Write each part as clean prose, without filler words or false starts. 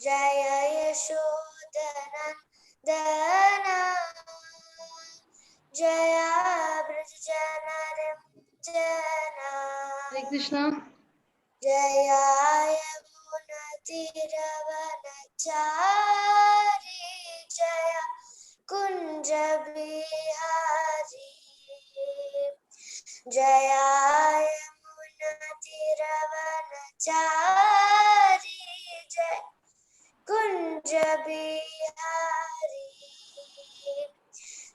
जय यशोधनन्दना जय ब्रजनरञ्जना हरे कृष्ण जय यमुनातीरवनचारी जय कुञ्ज बिहारी जय यमुनातीरवनचारी जय कुञ्ज बिहारी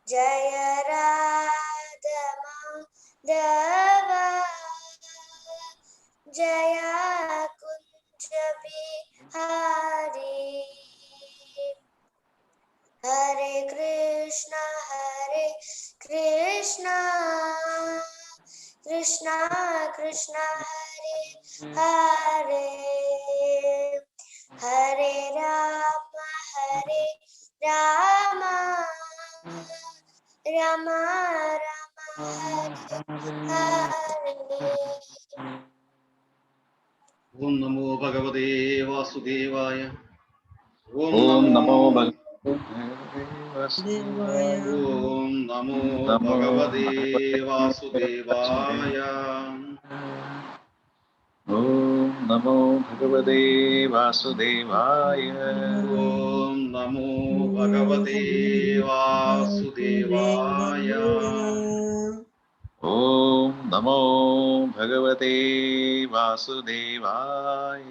जय राधा माधव जय कुञ्ज बिहारी हरे कृष्णा कृष्णा कृष्णा हरे हरे हरे राम राम राम हरे हरे। ओम नमो भगवते वासुदेवाय। ओम नमो भगवते वासुदेवाय। ओम नमो नमो भगवते वासुदेवाय। ओम नमो भगवते वासुदेवाय। ओम नमो भगवते वासुदेवाय। ओम नमो भगवते वासुदेवाय।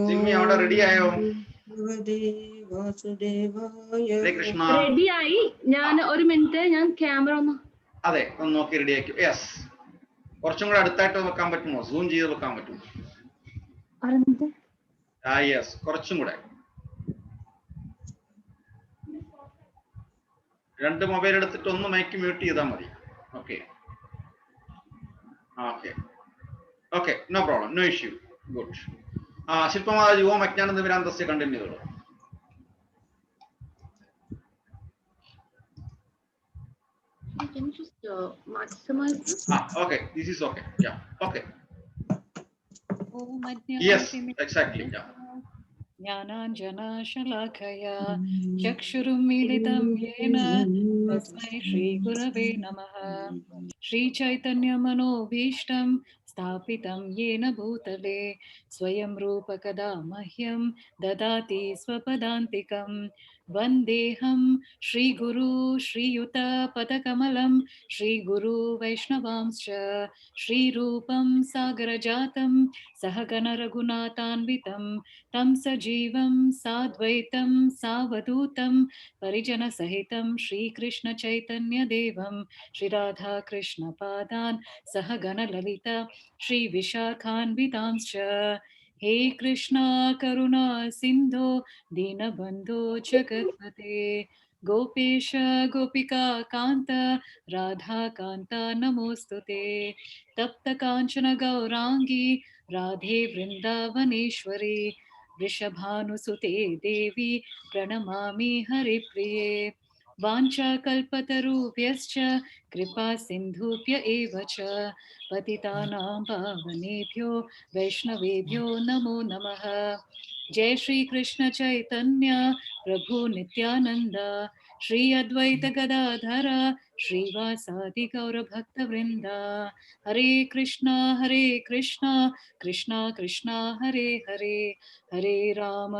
जिम्मी അവിടെ റെഡി ആയോ? വാസുദേവായ. ഹരേ കൃഷ്ണ. റെഡി ആയി. ഞാൻ ഒരു മിനിറ്റ്, ഞാൻ ക്യാമറ ഒന്ന് അതെ ഒന്ന് നോക്കി റെഡി ആക്കി. യെസ്, കുറച്ചും കൂടെ അടുത്തായിട്ട് വെക്കാൻ പറ്റുമോ? സൂം ചെയ്ത് വെക്കാൻ പറ്റുമോ? യെസ്, കുറച്ചും കൂടെ. രണ്ട് മൊബൈൽ എടുത്തിട്ട് ഒന്ന് മൈക്ക് മ്യൂട്ട് ചെയ്താൽ മതി. Okay okay okay, no problem, no issue. Good. ശില്പമാതാജി ഓം അജ്ഞാനന്ദ വിരാന്തസ്യ കണ്ടിന്യൂ ചെയ്തോളൂ. Can you just maximize this? Okay, this is okay. Yeah, okay. Om Yes, exactly. Yeah. ज्ञानाञ्जनशलाकया चक्षुरुन्मीलितं येन तस्मै श्रीगुरवे नमः। श्रीचैतन्यमनोभीष्टं स्थापितं येन भूतले स्वयं रूपकदा मह्यं ददाति स्वपदान्तिकं। वन्देऽहं श्रीगुरु श्रीयुतपदकमलं श्रीगुरु वैष्णवांश्च श्रीरूपं सागरजातं सहगण रघुनाथान्वितं तं सजीवं साद्वैतं सावधूतं परिजनसहितं श्रीकृष्णचैतन्यदेवं श्रीराधाकृष्णपादान् सहगणललिता श्रीविशाखान्वितांश्च। हे कृष्णा करुणा सिन्धो दीनबन्धो जगत्पते गोपेश गोपिका कान्त राधाकान्त नमोऽस्तुते। तप्तकाञ्चन गौराङ्गी राधे वृन्दावनेश्वरी वृषभानुसुते देवी प्रणमामि हरिप्रिये। वाञ्छाकल्पतरुभ्यश्च कृपा सिन्धुभ्य एव च पतितानां पावनेभ्यो वैष्णवेभ्यो नमो नमः। जय श्री कृष्ण चैतन्य प्रभु नित्यानंद श्री अद्वैत गदाधर श्रीवासादि गौरभक्तवृंद। हरे कृष्णा कृष्णा कृष्णा हरे हरे, हरे राम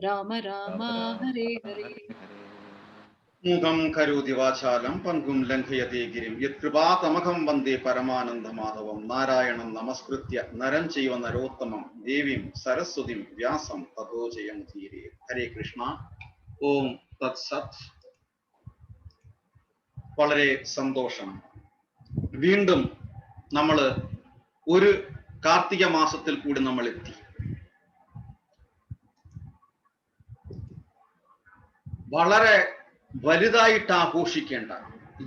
राम राम हरे हरे। മൂകം കരോതി വാചാലം പങ്കും ലംഘയതേ ഗിരിം യത്കൃപാതമഹം വന്ദേ പരമാനന്ദമാധവം. നാരായണം നമസ്കൃത്യ നരം ചൈവ നരോത്തമം ദേവീം സരസ്വതിം വ്യാസം തതോ ജയം ധീരേ. ഹരേ കൃഷ്ണ. ഓം തത്സത്. വളരെ സന്തോഷം. വീണ്ടും നമ്മൾ ഒരു കാർത്തിക മാസത്തിൽ കൂടി നമ്മൾ എത്തി. വളരെ വലുതായിട്ട് ആഘോഷിക്കേണ്ട,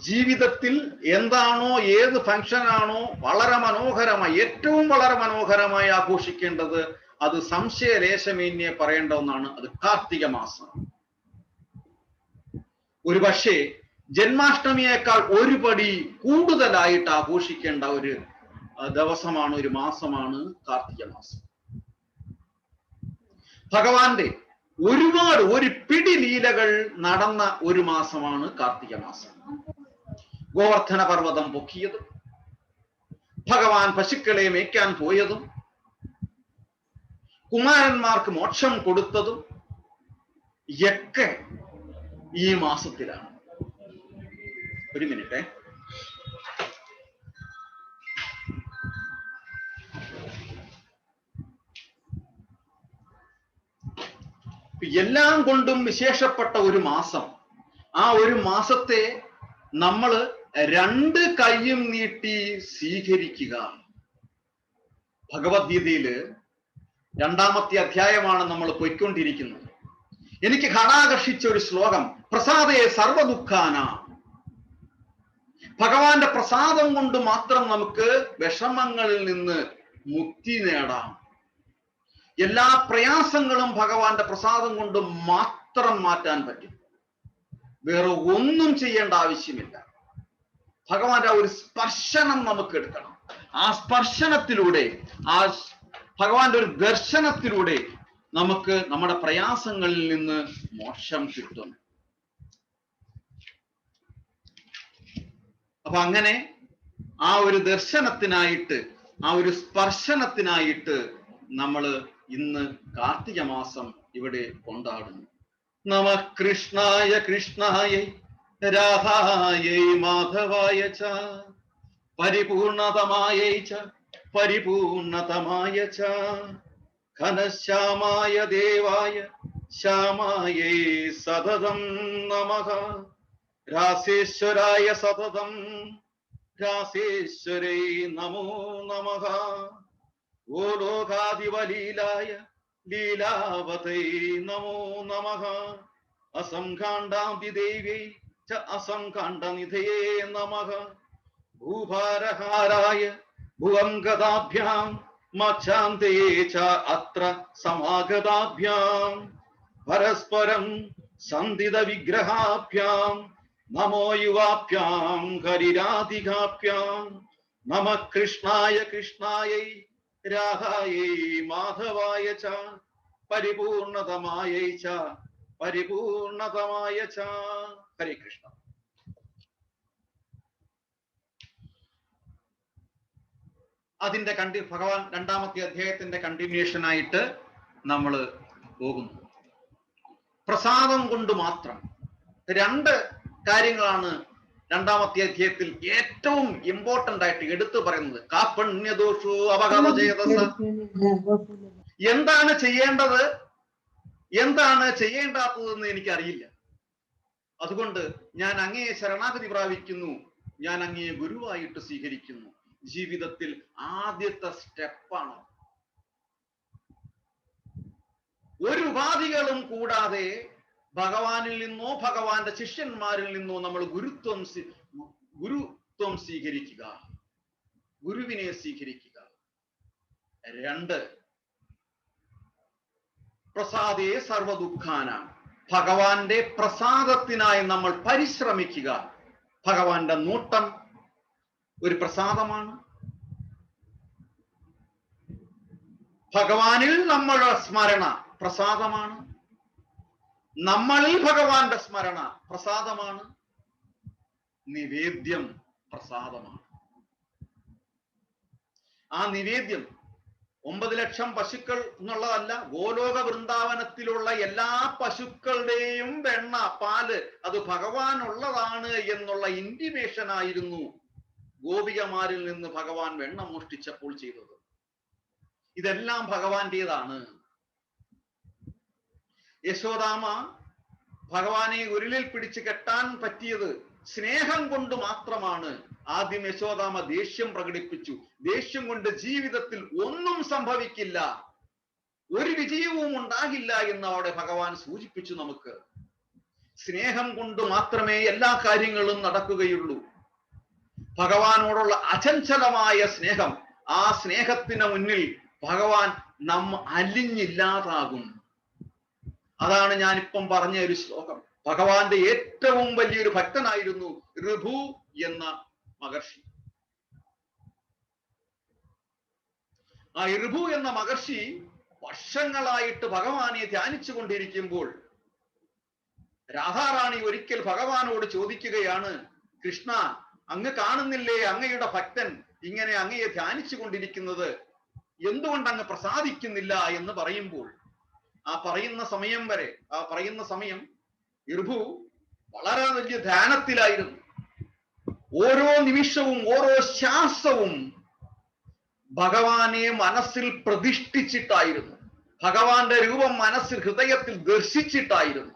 ജീവിതത്തിൽ എന്താണോ ഏത് ഫംഗ്ഷനാണോ വളരെ മനോഹരമായി, ഏറ്റവും വളരെ മനോഹരമായി ആഘോഷിക്കേണ്ടത്, അത് സംശയലേശമേന്യെ പറയേണ്ട ഒന്നാണ്. അത് കാർത്തിക മാസം. ഒരു പക്ഷേ ജന്മാഷ്ടമിയേക്കാൾ ഒരു പടി കൂടുതലായിട്ട് ആഘോഷിക്കേണ്ട ഒരു ദിവസമാണ്, ഒരു മാസമാണ് കാർത്തിക മാസം. ഭഗവാന്റെ ഒരു പിടി ലീലകൾ നടന്ന ഒരു മാസമാണ് കാർത്തിക മാസം. ഗോവർദ്ധന പർവ്വതം പൊക്കിയതും ഭഗവാൻ പശുക്കളെ മേയ്ക്കാൻ പോയതും കുമാരന്മാർക്ക് മോക്ഷം കൊടുത്തതും ഒക്കെ ഈ മാസത്തിലാണ്. ഒരു മിനിറ്റ്. എല്ലാം കൊണ്ടും വിശേഷപ്പെട്ട ഒരു മാസം. ആ ഒരു മാസത്തെ നമ്മൾ രണ്ട് കൈയും നീട്ടി സ്വീകരിക്കുക. ഭഗവത്ഗീതയില് 2-ാമത്തെ അധ്യായമാണ് നമ്മൾ പോയിക്കൊണ്ടിരിക്കുന്നത്. എനിക്ക് ഘടാകർഷിച്ച ഒരു ശ്ലോകം, പ്രസാദേ സർവദുഃഖാന. ഭഗവാന്റെ പ്രസാദം കൊണ്ട് മാത്രം നമുക്ക് വിഷമങ്ങളിൽ നിന്ന് മുക്തി നേടാം. എല്ലാ പ്രയാസങ്ങളും ഭഗവാന്റെ പ്രസാദം കൊണ്ട് മാത്രം മാറ്റാൻ പറ്റും. വേറെ ഒന്നും ചെയ്യേണ്ട ആവശ്യമില്ല. ഭഗവാന്റെ ഒരു സ്പർശനം നമുക്ക് എടുക്കണം. ആ സ്പർശനത്തിലൂടെ, ആ ഭഗവാന്റെ ഒരു ദർശനത്തിലൂടെ നമുക്ക് നമ്മുടെ പ്രയാസങ്ങളിൽ നിന്ന് മോക്ഷം കിട്ടും. അപ്പൊ അങ്ങനെ ആ ഒരു ദർശനത്തിനായിട്ട്, ആ ഒരു സ്പർശനത്തിനായിട്ട് നമ്മൾ ഇന്ന് കാർത്തിക മാസം ഇവിടെ കൊണ്ടാടുന്നു. നമ കൃഷ്ണായ കൃഷ്ണായ രാധായൈ മാധവായ ച പരിപൂർണതമായൈ ച പരിപൂർണതമായ ച ഘനശ്യാമായ ദേവായ ശ്യാമായൈ സതതം നമഃ രാസേശ്വരായ സതതം രാസേശ്വരൈ നമോ നമഃ ഗോലോകാധിപലീലായ ലീലാവതൈ നമോ നമഃ അസംഖാണ്ഡാദിദേവ്യൈ ച അസംഖാണ്ഡനിധയേ നമഃ ഭൂഭാരഹാരായ ഭുവംഗതാഭ്യാം മച്ഛാന്തേ ച അത്ര സമാഗതാഭ്യാം പരസ്പരം സന്ധിത വിഗ്രഹാഭ്യാം നമോ യുവാഭ്യാം ഹരിരാധികാഭ്യാം നമ കൃഷ്ണായ കൃഷ്ണായൈ രാധായൈ മാധവായ ച പരിപൂർണതമായൈ ച പരിപൂർണതമായ ച. ഹരേ കൃഷ്ണ. അതിന്റെ ഭഗവാൻ 2-ാമത്തെ അധ്യായത്തിന്റെ കണ്ടിന്യൂഷൻ ആയിട്ട് നമ്മൾ പോകുന്നു. പ്രസാദം കൊണ്ട് മാത്രം 2 കാര്യങ്ങളാണ് 2-ാമത്തെ അധ്യായത്തിൽ ഏറ്റവും ഇമ്പോർട്ടന്റ് ആയിട്ട് എടുത്തു പറയുന്നത്. കാപണ്യദോഷോ അപകടചേതസ. എന്താണ് ചെയ്യേണ്ടത്, എന്താണ് ചെയ്യേണ്ടാത്തതെന്ന് എനിക്കറിയില്ല. അതുകൊണ്ട് ഞാൻ അങ്ങയെ ശരണാഗതി പ്രാപിക്കുന്നു, ഞാൻ അങ്ങയെ ഗുരുവായിട്ട് സ്വീകരിക്കുന്നു. ജീവിതത്തിൽ ആദ്യത്തെ സ്റ്റെപ്പാണ്. ഒരു ഉപാധികളും കൂടാതെ ഭഗവാനിൽ നിന്നോ ഭഗവാന്റെ ശിഷ്യന്മാരിൽ നിന്നോ നമ്മൾ ഗുരുത്വം സ്വീകരിക്കുക, ഗുരുവിനെ സ്വീകരിക്കുക. 2, പ്രസാദേ സർവദുഃഖാന. ഭഗവാന്റെ പ്രസാദത്തിനായി നമ്മൾ പരിശ്രമിക്കുക. ഭഗവാന്റെ നോട്ടം ഒരു പ്രസാദമാണ്. ഭഗവാനിൽ നമ്മളുടെ സ്മരണ പ്രസാദമാണ്. നമ്മളിൽ ഭഗവാന്റെ സ്മരണ പ്രസാദമാണ്. നിവേദ്യം പ്രസാദമാണ്. ആ നിവേദ്യം 9 ലക്ഷം പശുക്കൾ എന്നുള്ളതല്ല, ഗോലോക വൃന്ദാവനത്തിലുള്ള എല്ലാ പശുക്കളുടെയും വെണ്ണ, പാല് അത് ഭഗവാനുള്ളതാണ് എന്നുള്ള ഇന്റിമേഷൻ ആയിരുന്നു ഗോപികമാരിൽ നിന്ന് ഭഗവാൻ വെണ്ണ മോഷ്ടിച്ചപ്പോൾ ചെയ്തത്. ഇതെല്ലാം ഭഗവാന്റേതാണ്. യശോദാമ ഭഗവാനെ ഉരുളിൽ പിടിച്ച് കെട്ടാൻ പറ്റിയത് സ്നേഹം കൊണ്ട് മാത്രമാണ്. ആദ്യം യശോദാമ ദേഷ്യം പ്രകടിപ്പിച്ചു. ദേഷ്യം കൊണ്ട് ജീവിതത്തിൽ ഒന്നും സംഭവിക്കില്ല, ഒരു വിജയവും ഉണ്ടാകില്ല എന്ന് അവിടെ ഭഗവാൻ സൂചിപ്പിച്ചു. നമുക്ക് സ്നേഹം കൊണ്ട് മാത്രമേ എല്ലാ കാര്യങ്ങളും നടക്കുകയുള്ളൂ. ഭഗവാനോടുള്ള അചഞ്ചലമായ സ്നേഹം, ആ സ്നേഹത്തിന് മുന്നിൽ ഭഗവാൻ അലിഞ്ഞില്ലാതാകും. അതാണ് ഞാനിപ്പം പറഞ്ഞ ഒരു ശ്ലോകം. ഭഗവാന്റെ ഏറ്റവും വലിയൊരു ഭക്തനായിരുന്നു ഋഭു എന്ന മഹർഷി. ആ ഋഭു എന്ന മഹർഷി വർഷങ്ങളായിട്ട് ഭഗവാനെ ധ്യാനിച്ചു കൊണ്ടിരിക്കുമ്പോൾ രാധാറാണി ഒരിക്കൽ ഭഗവാനോട് ചോദിക്കുകയാണ്, കൃഷ്ണ, അങ്ങ് കാണുന്നില്ലേ അങ്ങയുടെ ഭക്തൻ ഇങ്ങനെ അങ്ങയെ ധ്യാനിച്ചു കൊണ്ടിരിക്കുന്നത്, എന്തുകൊണ്ട് അങ്ങ് പ്രസാദിക്കുന്നില്ല എന്ന് പറയുമ്പോൾ ആ പറയുന്ന സമയം ഋഭു വളരെ വലിയ ധ്യാനത്തിലായിരുന്നു. ഓരോ നിമിഷവും ഓരോ ശ്വാസവും ഭഗവാനെ മനസ്സിൽ പ്രതിഷ്ഠിച്ചിട്ടായിരുന്നു, ഭഗവാന്റെ രൂപം മനസ്സിൽ ഹൃദയത്തിൽ ദർശിച്ചിട്ടായിരുന്നു.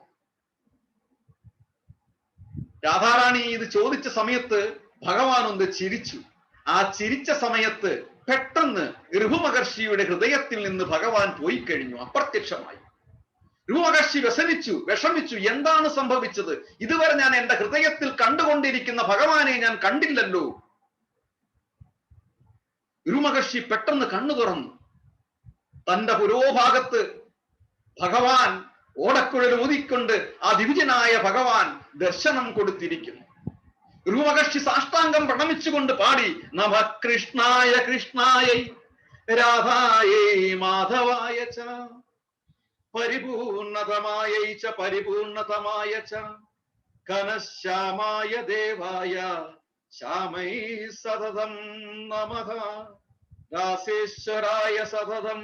രാധാറാണി ഇത് ചോദിച്ച സമയത്ത് ഭഗവാൻ ഒന്ന് ചിരിച്ചു. ആ ചിരിച്ച സമയത്ത് പെട്ടെന്ന് ഋഭു മഹർഷിയുടെ ഹൃദയത്തിൽ നിന്ന് ഭഗവാൻ പോയി കഴിഞ്ഞു, അപ്രത്യക്ഷമായി. ഋഭു മഹർഷി വിഷമിച്ചു. എന്താണ് സംഭവിച്ചത്? ഇതുവരെ ഞാൻ എന്റെ ഹൃദയത്തിൽ കണ്ടുകൊണ്ടിരിക്കുന്ന ഭഗവാനെ ഞാൻ കണ്ടില്ലല്ലോ. ഋഭു മഹർഷി പെട്ടെന്ന് കണ്ണു തുറന്നു. തന്റെ പുരോഭാഗത്ത് ഭഗവാൻ ഓടക്കുഴൽ ഊതിക്കൊണ്ട് ആ ദിവ്യനായ ഭഗവാൻ ദർശനം കൊടുത്തിരിക്കുന്നു. ഋഭു മഹർഷി സാഷ്ടാംഗം പ്രണമിച്ചുകൊണ്ട് പാടി, നമ കൃഷ്ണായ കൃഷ്ണായ രാധായേ മാധവായ ച പരിപൂർണതമായ ച പരിപൂർണതമായ ച ഘനശ്യാമായ ദേവായ ശ്യാമൈ സതതം നമഃ രാസേശ്വരായ സതതം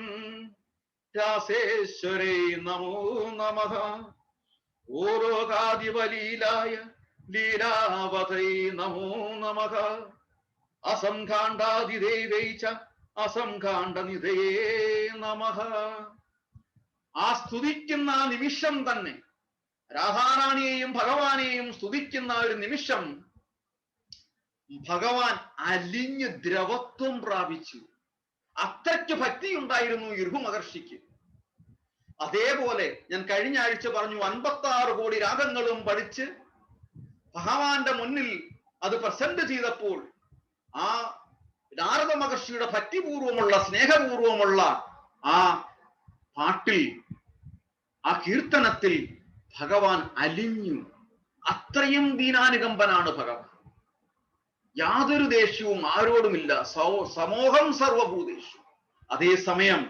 രാസേശ്വരേ നമോ നമഃ ഓരോകാദിവലീലായ ലീലാവതൈ നമോ നമഃ അസംഖാണ്ഡാദിദേവൈ ച അസംഖാണ്ഡനിധയേ നമഃ. ആ സ്തുതിക്കുന്ന നിമിഷം തന്നെ, രാധാറാണിയെയും ഭഗവാനെയും സ്തുതിക്കുന്ന ഒരു നിമിഷം, ഭഗവാൻ അലിഞ്ഞ് ദ്രവത്വം പ്രാപിച്ചു. അത്രയ്ക്ക് ഭക്തി ഉണ്ടായിരുന്നു ഋഭു മഹർഷിക്ക്. അതേപോലെ ഞാൻ കഴിഞ്ഞ ആഴ്ച പറഞ്ഞു, 56 കോടി രാഗങ്ങളും പഠിച്ച് ഭഗവാന്റെ മുന്നിൽ അത് പ്രസന്റ് ചെയ്തപ്പോൾ ആ നാരദ മഹർഷിയുടെ ഭക്തിപൂർവമുള്ള സ്നേഹപൂർവമുള്ള ആ പാട്ടിൽ, ആ കീർത്തനത്തിൽ ഭഗവാൻ അലിഞ്ഞു. അത്രയും ദീനാനുകമ്പനാണ് ഭഗവാൻ. യാതൊരു ദേഷ്യവും ആരോടുമില്ല, സമോഹം സർവഭൂതേഷു. അതേസമയം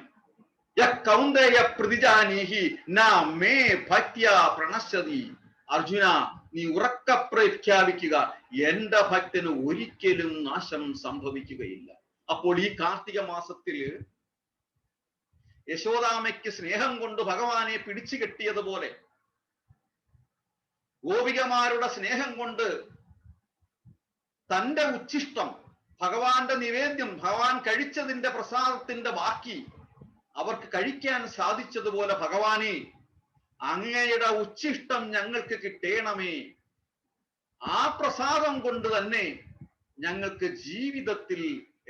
കൗന്ദേയ പ്രതിജാനീഹി ന മേ ഭക്ത്യാ പ്രണശ്യതി. അർജുന, നീ ഉറക്ക പ്രഖ്യാപിക്കുക, എന്റെ ഭക്തന് ഒരിക്കലും നാശം സംഭവിക്കുകയില്ല. അപ്പോൾ ഈ കാർത്തിക മാസത്തില് യശോദാമയ്ക്ക് സ്നേഹം കൊണ്ട് ഭഗവാനെ പിടിച്ചു കെട്ടിയതുപോലെ, ഗോപികമാരുടെ സ്നേഹം കൊണ്ട് തന്റെ ഉച്ഛിഷ്ടം, ഭഗവാന്റെ നിവേദ്യം, ഭഗവാൻ കഴിച്ചതിന്റെ പ്രസാദത്തിന്റെ ബാക്കി അവർക്ക് കഴിക്കാൻ സാധിച്ചതുപോലെ, ഭഗവാനെ അങ്ങയുടെ ഉച്ഛിഷ്ടം ഞങ്ങൾക്ക് കിട്ടേണമേ, ആ പ്രസാദം കൊണ്ട് തന്നെ ഞങ്ങൾക്ക് ജീവിതത്തിൽ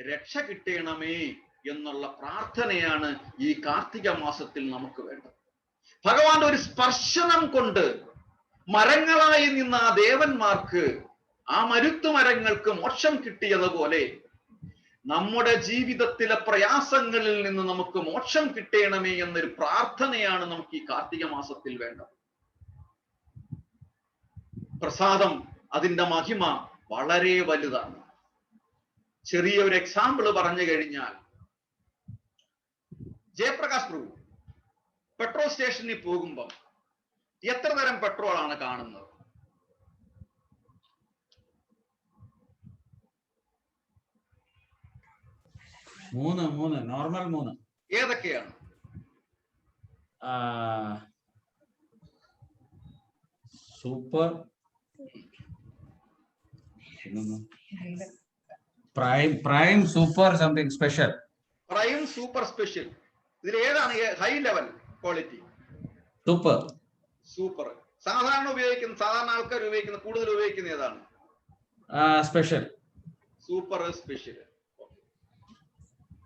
രക്ഷ കിട്ടേണമേ എന്നുള്ള പ്രാർത്ഥനയാണ് ഈ കാർത്തിക മാസത്തിൽ നമുക്ക് വേണ്ടത്. ഭഗവാന്റെ ഒരു സ്പർശനം കൊണ്ട് മരങ്ങളായി നിന്ന ആ ദേവന്മാർക്ക്, ആ മരുത്തു മരങ്ങൾക്ക് മോക്ഷം കിട്ടിയതുപോലെ നമ്മുടെ ജീവിതത്തിലെ പ്രയാസങ്ങളിൽ നിന്ന് നമുക്ക് മോക്ഷം കിട്ടേണമേ എന്നൊരു പ്രാർത്ഥനയാണ് നമുക്ക് ഈ കാർത്തിക മാസത്തിൽ വേണ്ടത്. പ്രസാദം, അതിന്റെ മഹിമ വളരെ വലുതാണ്. ചെറിയൊരു എക്സാമ്പിൾ പറഞ്ഞു കഴിഞ്ഞാൽ, ജയപ്രകാശ് പ്രഭു പെട്രോൾ സ്റ്റേഷനിൽ പോകുമ്പോൾ എത്ര തരം പെട്രോൾ ആണ് കാണുന്നത്? മൂന്ന് നോർമൽ 3. ഏതൊക്കെയാണ്? Super, prime super something special. Prime, super, special. ഇതിൽ ഏതാണ് ഹൈ ലെവൽ ക്വാളിറ്റി? സൂപ്പർ. സാധാരണ ആൾക്കാർ ഉപയോഗിക്കുന്ന, കൂടുതൽ ഉപയോഗിക്കുന്ന ഏതാണ്? സ്പെഷ്യൽ. Super, special.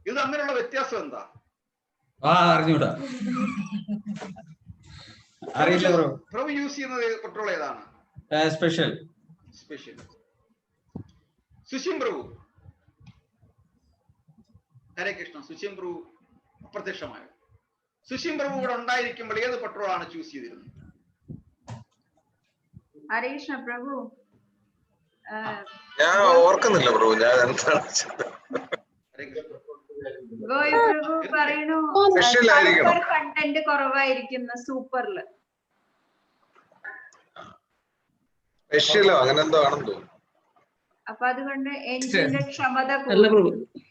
ഇത് തമ്മിലുള്ള വ്യത്യാസം എന്താ? അറിഞ്ഞൂടാ, അറിയില്ല ബ്രോ. പ്രഭു യൂസ് ചെയ്യുന്നത് പെട്രോൾ ഏതാണ്? സ്പെഷ്യൽ. സുശീം പ്രഭു, ഹരേ കൃഷ്ണ. സുശീം പ്രഭു അപ്രത്യക്ഷമായോ? സുശീം പ്രഭു ഇവിടെ ഉണ്ടായിരിക്കുമ്പോൾ ഏത് പെട്രോൾ ആണ് ചൂസ് ചെയ്തിരുന്നത്? ഹരേ കൃഷ്ണ പ്രഭു, ഞാൻ ഓർക്കുന്നില്ല പ്രഭു, ഞാൻ എന്താണ്. ഗോവിപ്രഭു പറയണു Special ആയിരിക്കണം. Sulphur content കുറവായിരിക്കുന്ന സൂപ്പറില്. സ്പെഷ്യലോ അങ്ങനെ എന്തോ ആണെന്ന് തോന്നുന്നു. അപ്പൊ അതുകൊണ്ട് എഞ്ചിന്റെ ക്ഷമത അല്ല കൂടും. പ്രഭു,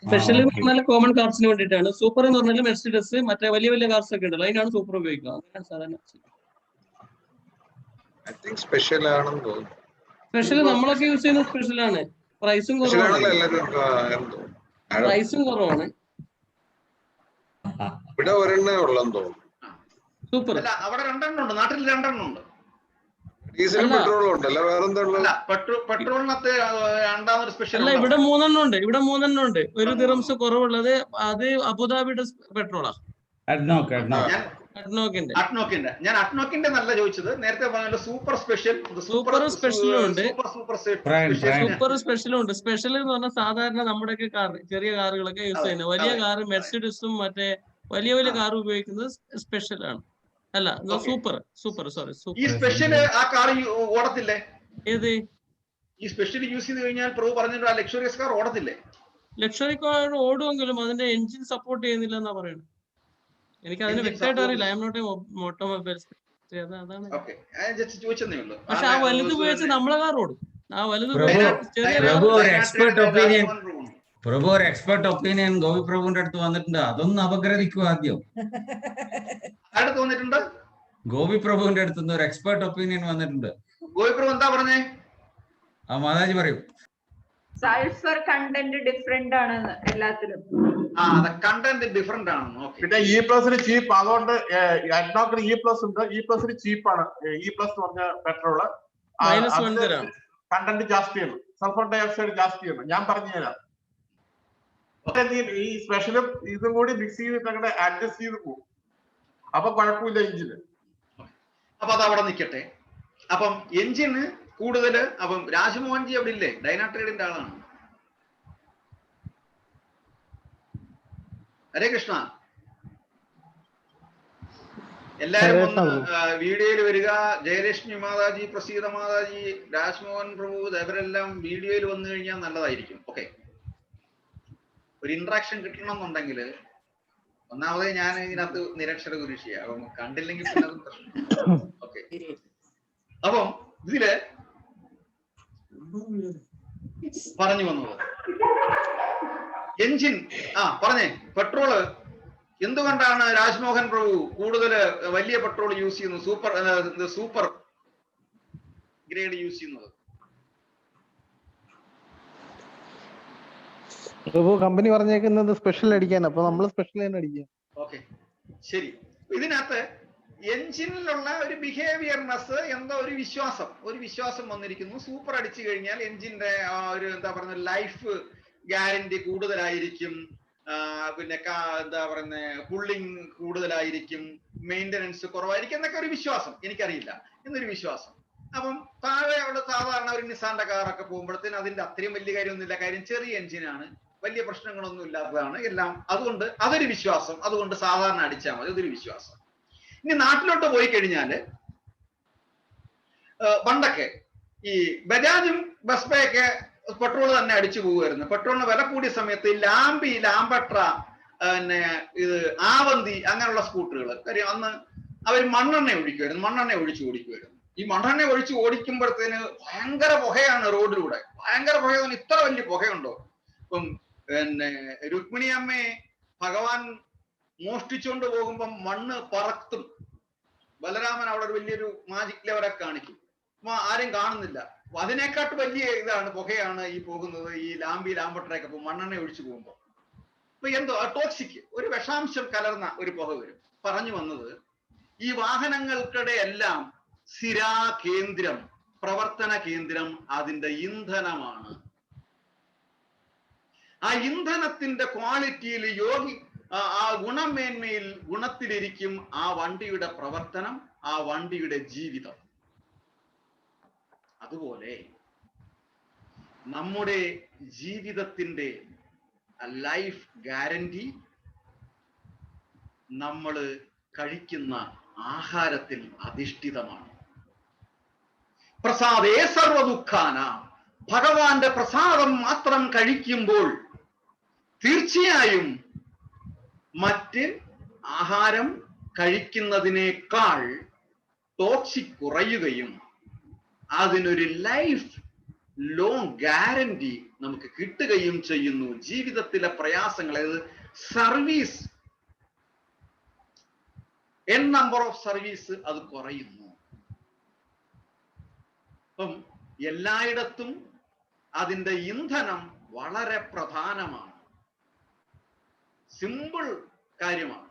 സ്പെഷ്യൽ എന്ന് പറഞ്ഞാൽ കോമൺ കാർസിന് വേണ്ടിയിട്ടാണ്. സൂപ്പർ എന്ന് പറഞ്ഞാൽ മെർസിഡസ് മറ്റേ വലിയ വലിയ കാർസ് ഒക്കെ ഉണ്ടല്ലോ, അതിനാണ് സൂപ്പർ ഉപയോഗിക്കുക. അങ്ങനെയാണ് സാധാരണ. ഐ തിങ്ക് സ്പെഷ്യൽ ആണെന്ന് തോന്നുന്നു. സ്പെഷ്യൽ നമ്മളൊക്കെ യൂസ് ചെയ്യുന്ന സ്പെഷ്യലാണ്. പ്രൈസും സ്പെഷ്യൽ കുറവാണ്. ആണല്ലോ എല്ലാവരും എന്തോ പ്രൈസും കുറവാണ്. ഇവിടെ ഒരെണ്ണേ ഉള്ളെന്ന് തോന്നുന്നു. സൂപ്പർ അല്ല, അവിടെ 2 എണ്ണം ഉണ്ട്, നാട്ടിൽ 2 എണ്ണം ഉണ്ട്. ഡീസലും പെട്രോളും ഉണ്ടല്ലോ, വേറെന്താ ഉള്ളത്? അല്ല, പെട്രോളിനകത്ത് രണ്ടാമതൊരു സ്പെഷ്യൽ അല്ല, ഇവിടെ 3 എണ്ണം ഉണ്ട്. ഇവിടെ 3 എണ്ണം ഉണ്ട്. ഒരു ദിറംസ് കുറവുള്ളത് അത് അബുദാബിയുടെ പെട്രോളാ. അഡ്നോക്കിന്റെ. ഞാൻ അഡ്നോക്കിന്റെ നല്ല ചോദിച്ചത്. നേരത്തെ പറഞ്ഞ സൂപ്പർ സ്പെഷ്യൽ, സൂപ്പർ സ്പെഷ്യലും ഉണ്ട്. സൂപ്പർ സ്പെഷ്യലും ഉണ്ട്. സ്പെഷ്യൽ എന്ന് പറഞ്ഞാൽ സാധാരണ നമ്മുടെയൊക്കെ കാർ, ചെറിയ കാറുകളൊക്കെ യൂസ് ചെയ്യുന്നത്. വലിയ കാറ് മെർസിഡസും മറ്റേ വലിയ വലിയ കാർ ഉപയോഗിക്കുന്നത് സ്പെഷ്യൽ ആണ്. അല്ല, സൂപ്പർ സോറി ഈ സൂപ്പർ. സ്പെഷ്യൽ ആ കാർ ഓടത്തില്ലേ? ഏത് ഈ സ്പെഷ്യൽ യൂസ് ചെയ്ത് കഴിഞ്ഞാൽ പ്രഭു പറഞ്ഞിട്ട് ആ ലക്ഷറിയസ് കാർ ഓടത്തില്ലേ? ലക്ഷറി കാർ ഓടുമെങ്കിലും അതിന്റെ എഞ്ചിൻ സപ്പോർട്ട് ചെയ്യുന്നില്ല എന്നാ പറയുന്നത്. എനിക്ക് അതിന് വ്യക്തമായിട്ട് അറിയില്ല. I am not a automobile. അതാണ്. പക്ഷെ ആ വലുത് ഉപയോഗിച്ച് നമ്മളെ കാർ ഓടും. ആ വലുത് പ്രഭു ഒരു എക്സ്പെർട്ട് ഒപ്പീനിയൻ ഗോപി പ്രഭുവിന്റെ അടുത്ത് വന്നിട്ടുണ്ട്. അതൊന്ന് അപഗ്രഥിക്കുക ആദ്യം. തോന്നിട്ടുണ്ട് ഗോപി പ്രഭുവിന്റെ അടുത്ത് ഒരു എക്സ്പെർട്ട് ഒപ്പീനിയൻ വന്നിട്ടുണ്ട്. ഗോപി പ്രഭു എന്താ പറഞ്ഞേ? ആ മാതാജി പറയൂ. സൾഫർ കണ്ടന്റ് ഡിഫറെന്റ് ആണ് എല്ലാത്തിലും. കണ്ടന്റ് ഡിഫറെന്റ് ആണ്. പിന്നെ ഇ പ്ലസിന് ചീപ്പ്, അതുകൊണ്ട് അഡ്നോക്കിന് ഇ പ്ലസ് ഉണ്ട്. ഇ പ്ലസിന് ചീപ്പാണ്. ഇ പ്ലസ് പറഞ്ഞ പെട്രോള് കണ്ടന്റ് ജാസ്തിയാണ്, സൾഫർ ഡൈ ഓക്സൈഡ് ജാസ്തിയാണ്. ഞാൻ പറഞ്ഞു തരാം. ഈ സ്പെഷ്യലും ഇതും കൂടി മിക്സ് ചെയ്തിട്ട് അങ്ങനെ അഡ്ജസ്റ്റ് ചെയ്ത് പോകും. അപ്പൊ കുഴപ്പമില്ല എഞ്ചിന്. അപ്പൊ അത് അവിടെ നിൽക്കട്ടെ. അപ്പം എഞ്ചിന് കൂടുതല് അപ്പം രാജ്മോഹൻജി അവിടെ ഇല്ലേ? ഡൈനാട്രേഡിന്റെ ആളാണ്. ഹരേ കൃഷ്ണ. എല്ലാരും ഒന്ന് വീഡിയോയിൽ വരിക. ജയലക്ഷ്മി മാതാജി, പ്രസീത മാതാജി, രാജ്മോഹൻ പ്രഭു, ഇവരെല്ലാം വീഡിയോയിൽ വന്നു കഴിഞ്ഞാൽ നല്ലതായിരിക്കും. ഓക്കെ, ഒരു ഇന്ററാക്ഷൻ കിട്ടണമെന്നുണ്ടെങ്കിൽ ഒന്നാമതേ ഞാൻ ഇതിനകത്ത് നിരക്ഷര കുരിശിയാ, അപ്പം കണ്ടില്ലെങ്കിൽ പിന്നെ അതും പ്രശ്നം. ഓക്കെ, അപ്പം ഇതില് പറഞ്ഞു വന്നത് എഞ്ചിൻ പറഞ്ഞേ. പെട്രോള് എന്തുകൊണ്ടാണ് രാജ്മോഹൻ പ്രഭു കൂടുതൽ വലിയ പെട്രോൾ യൂസ് ചെയ്യുന്നത്, സൂപ്പർ ഗ്രേഡ് യൂസ് ചെയ്യുന്നത്? കമ്പനി പറഞ്ഞേക്കുന്നത് സ്പെഷ്യൽ അടിക്കാൻ, അപ്പൊ നമ്മൾ സ്പെഷ്യൽ തന്നെ അടിക്കാം. ഓക്കെ, ശരി. ഇതിനകത്ത് എഞ്ചിനിലുള്ള ഒരു ബിഹേവിയർനെസ്, എന്തോ ഒരു വിശ്വാസം വന്നിരിക്കുന്നു. സൂപ്പർ അടിച്ചു കഴിഞ്ഞാൽ എഞ്ചിന്റെ ഒരു എന്താ പറയുന്ന ലൈഫ് ഗ്യാരണ്ടി കൂടുതലായിരിക്കും, പിന്നെ എന്താ പറയുന്ന പുള്ളിങ് കൂടുതലായിരിക്കും, മെയിൻ്റനൻസ് കുറവായിരിക്കും എന്നൊക്കെ ഒരു വിശ്വാസം. എനിക്കറിയില്ല എന്നൊരു വിശ്വാസം. അപ്പം താഴെ അവിടെ സാധാരണ ഒരു നിസാന്റെ കാറൊക്കെ പോകുമ്പോഴത്തേന് അതിന്റെ അത്രയും വലിയ കാര്യമൊന്നുമില്ല. കാര്യം ചെറിയ എഞ്ചിനാണ്, വലിയ പ്രശ്നങ്ങളൊന്നും ഇല്ലാത്തതാണ് എല്ലാം. അതുകൊണ്ട് അതൊരു വിശ്വാസം. അതുകൊണ്ട് സാധാരണ അടിച്ചാൽ മതി, അതൊരു വിശ്വാസം. ഇനി നാട്ടിലോട്ട് പോയി കഴിഞ്ഞാല് പണ്ടൊക്കെ ഈ ബജാജും ബസ്ബയൊക്കെ പെട്രോൾ തന്നെ അടിച്ചു പോകുമായിരുന്നു. പെട്രോളിന് വില കൂടിയ സമയത്ത് ലാംബട്ര, പിന്നെ ഇത് ആവന്തി അങ്ങനെയുള്ള സ്കൂട്ടറുകൾ, കാര്യം അന്ന് അവർ മണ്ണെണ്ണ ഒഴിച്ച് ഓടിക്കുമായിരുന്നു. ഈ മണ്ണെണ്ണ ഒഴിച്ച് ഓടിക്കുമ്പോഴത്തേന് ഭയങ്കര പുകയാണ് റോഡിലൂടെ. ഭയങ്കര പുക, ഇത്ര വലിയ പുകയുണ്ടോ? ഇപ്പം പിന്നെ രുക്മിണി അമ്മയെ ഭഗവാൻ മോഷ്ടിച്ചുകൊണ്ട് പോകുമ്പം മണ്ണ് പറത്തും. ബലരാമൻ അവിടെ ഒരു വലിയൊരു മാജിക് ലെവലൊക്കെ കാണിക്കും. അപ്പൊ ആരും കാണുന്നില്ല. അതിനെക്കാട്ട് വലിയ ഇതാണ്, പുകയാണ് ഈ പോകുന്നത്. ഈ ലാംബട്രയൊക്കെ മണ്ണെണ്ണ ഒഴിച്ചു പോകുമ്പോൾ ഇപ്പൊ എന്തോ ടോക്സിക്, ഒരു വിഷാംശം കലർന്ന ഒരു പുക വരും. പറഞ്ഞു വന്നത്, ഈ വാഹനങ്ങൾക്കിടെ എല്ലാം പ്രവർത്തന കേന്ദ്രം അതിന്റെ ഇന്ധനമാണ്. ആ ഇന്ധനത്തിന്റെ ക്വാളിറ്റിയിൽ ആ ഗുണമേന്മയിൽ ഗുണത്തിലിരിക്കും ആ വണ്ടിയുടെ പ്രവർത്തനം, ആ വണ്ടിയുടെ ജീവിതം. അതുപോലെ നമ്മുടെ ജീവിതത്തിന്റെ ലൈഫ് ഗ്യാരണ്ടി നമ്മൾ കഴിക്കുന്ന ആഹാരത്തിൽ അധിഷ്ഠിതമാണ്. പ്രസാദേ സർവദുഃഖാന, ഭഗവാന്റെ പ്രസാദം മാത്രം കഴിക്കുമ്പോൾ തീർച്ചയായും മറ്റ് ആഹാരം കഴിക്കുന്നതിനേക്കാൾ ടോക്സിക് കുറയുകയും അതിനൊരു ലൈഫ് ലോങ് ഗ്യാരണ്ടി നമുക്ക് കിട്ടുകയും ചെയ്യുന്നു. ജീവിതത്തിലെ പ്രയാസങ്ങൾ, അതായത് സർവീസ്, നമ്പർ ഓഫ് സർവീസ് അത് കുറയുന്നു. അപ്പം എല്ലായിടത്തും അതിൻ്റെ ഇന്ധനം വളരെ പ്രധാനമാണ്. സിമ്പിൾ കാര്യമാണ്.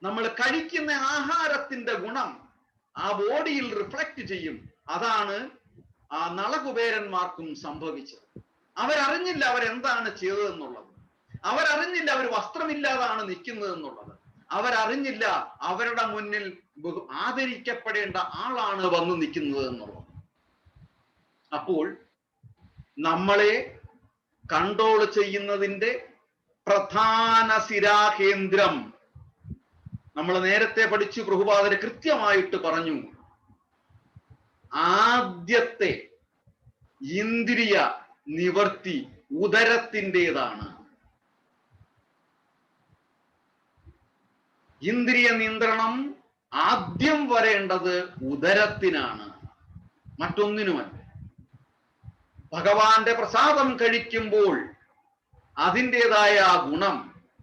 നമ്മൾ കഴിക്കുന്ന ആഹാരത്തിന്റെ ഗുണം ആ ബോഡിയിൽ റിഫ്ലക്ട് ചെയ്യും. അതാണ് ആ നളകുബേരന്മാർക്കും സംഭവിച്ചത്. അവരറിഞ്ഞില്ല അവരെന്താണ് ചെയ്തതെന്നുള്ളത്. അവരറിഞ്ഞില്ല അവർ വസ്ത്രമില്ലാതാണ് നിൽക്കുന്നത് എന്നുള്ളത്. അവരറിഞ്ഞില്ല അവരുടെ മുന്നിൽ ആദരിക്കപ്പെടേണ്ട ആളാണ് വന്നു നിൽക്കുന്നത് എന്നുള്ളത്. അപ്പോൾ നമ്മളെ കൺട്രോൾ ചെയ്യുന്നതിൻ്റെ പ്രധാന സിരാകേന്ദ്രം നമ്മൾ നേരത്തെ പഠിച്ചു. പ്രഭുപാദര് കൃത്യമായിട്ട് പറഞ്ഞു, ആദ്യത്തെ ഇന്ദ്രിയ നിവർത്തി ഉദരത്തിൻ്റെതാണ്. ഇന്ദ്രിയ നിയന്ത്രണം ആദ്യം വരേണ്ടത് ഉദരത്തിനാണ്, മറ്റൊന്നിനുമല്ല. ഭഗവാന്റെ പ്രസാദം കഴിക്കുമ്പോൾ അതിൻ്റെതായ ഗുണം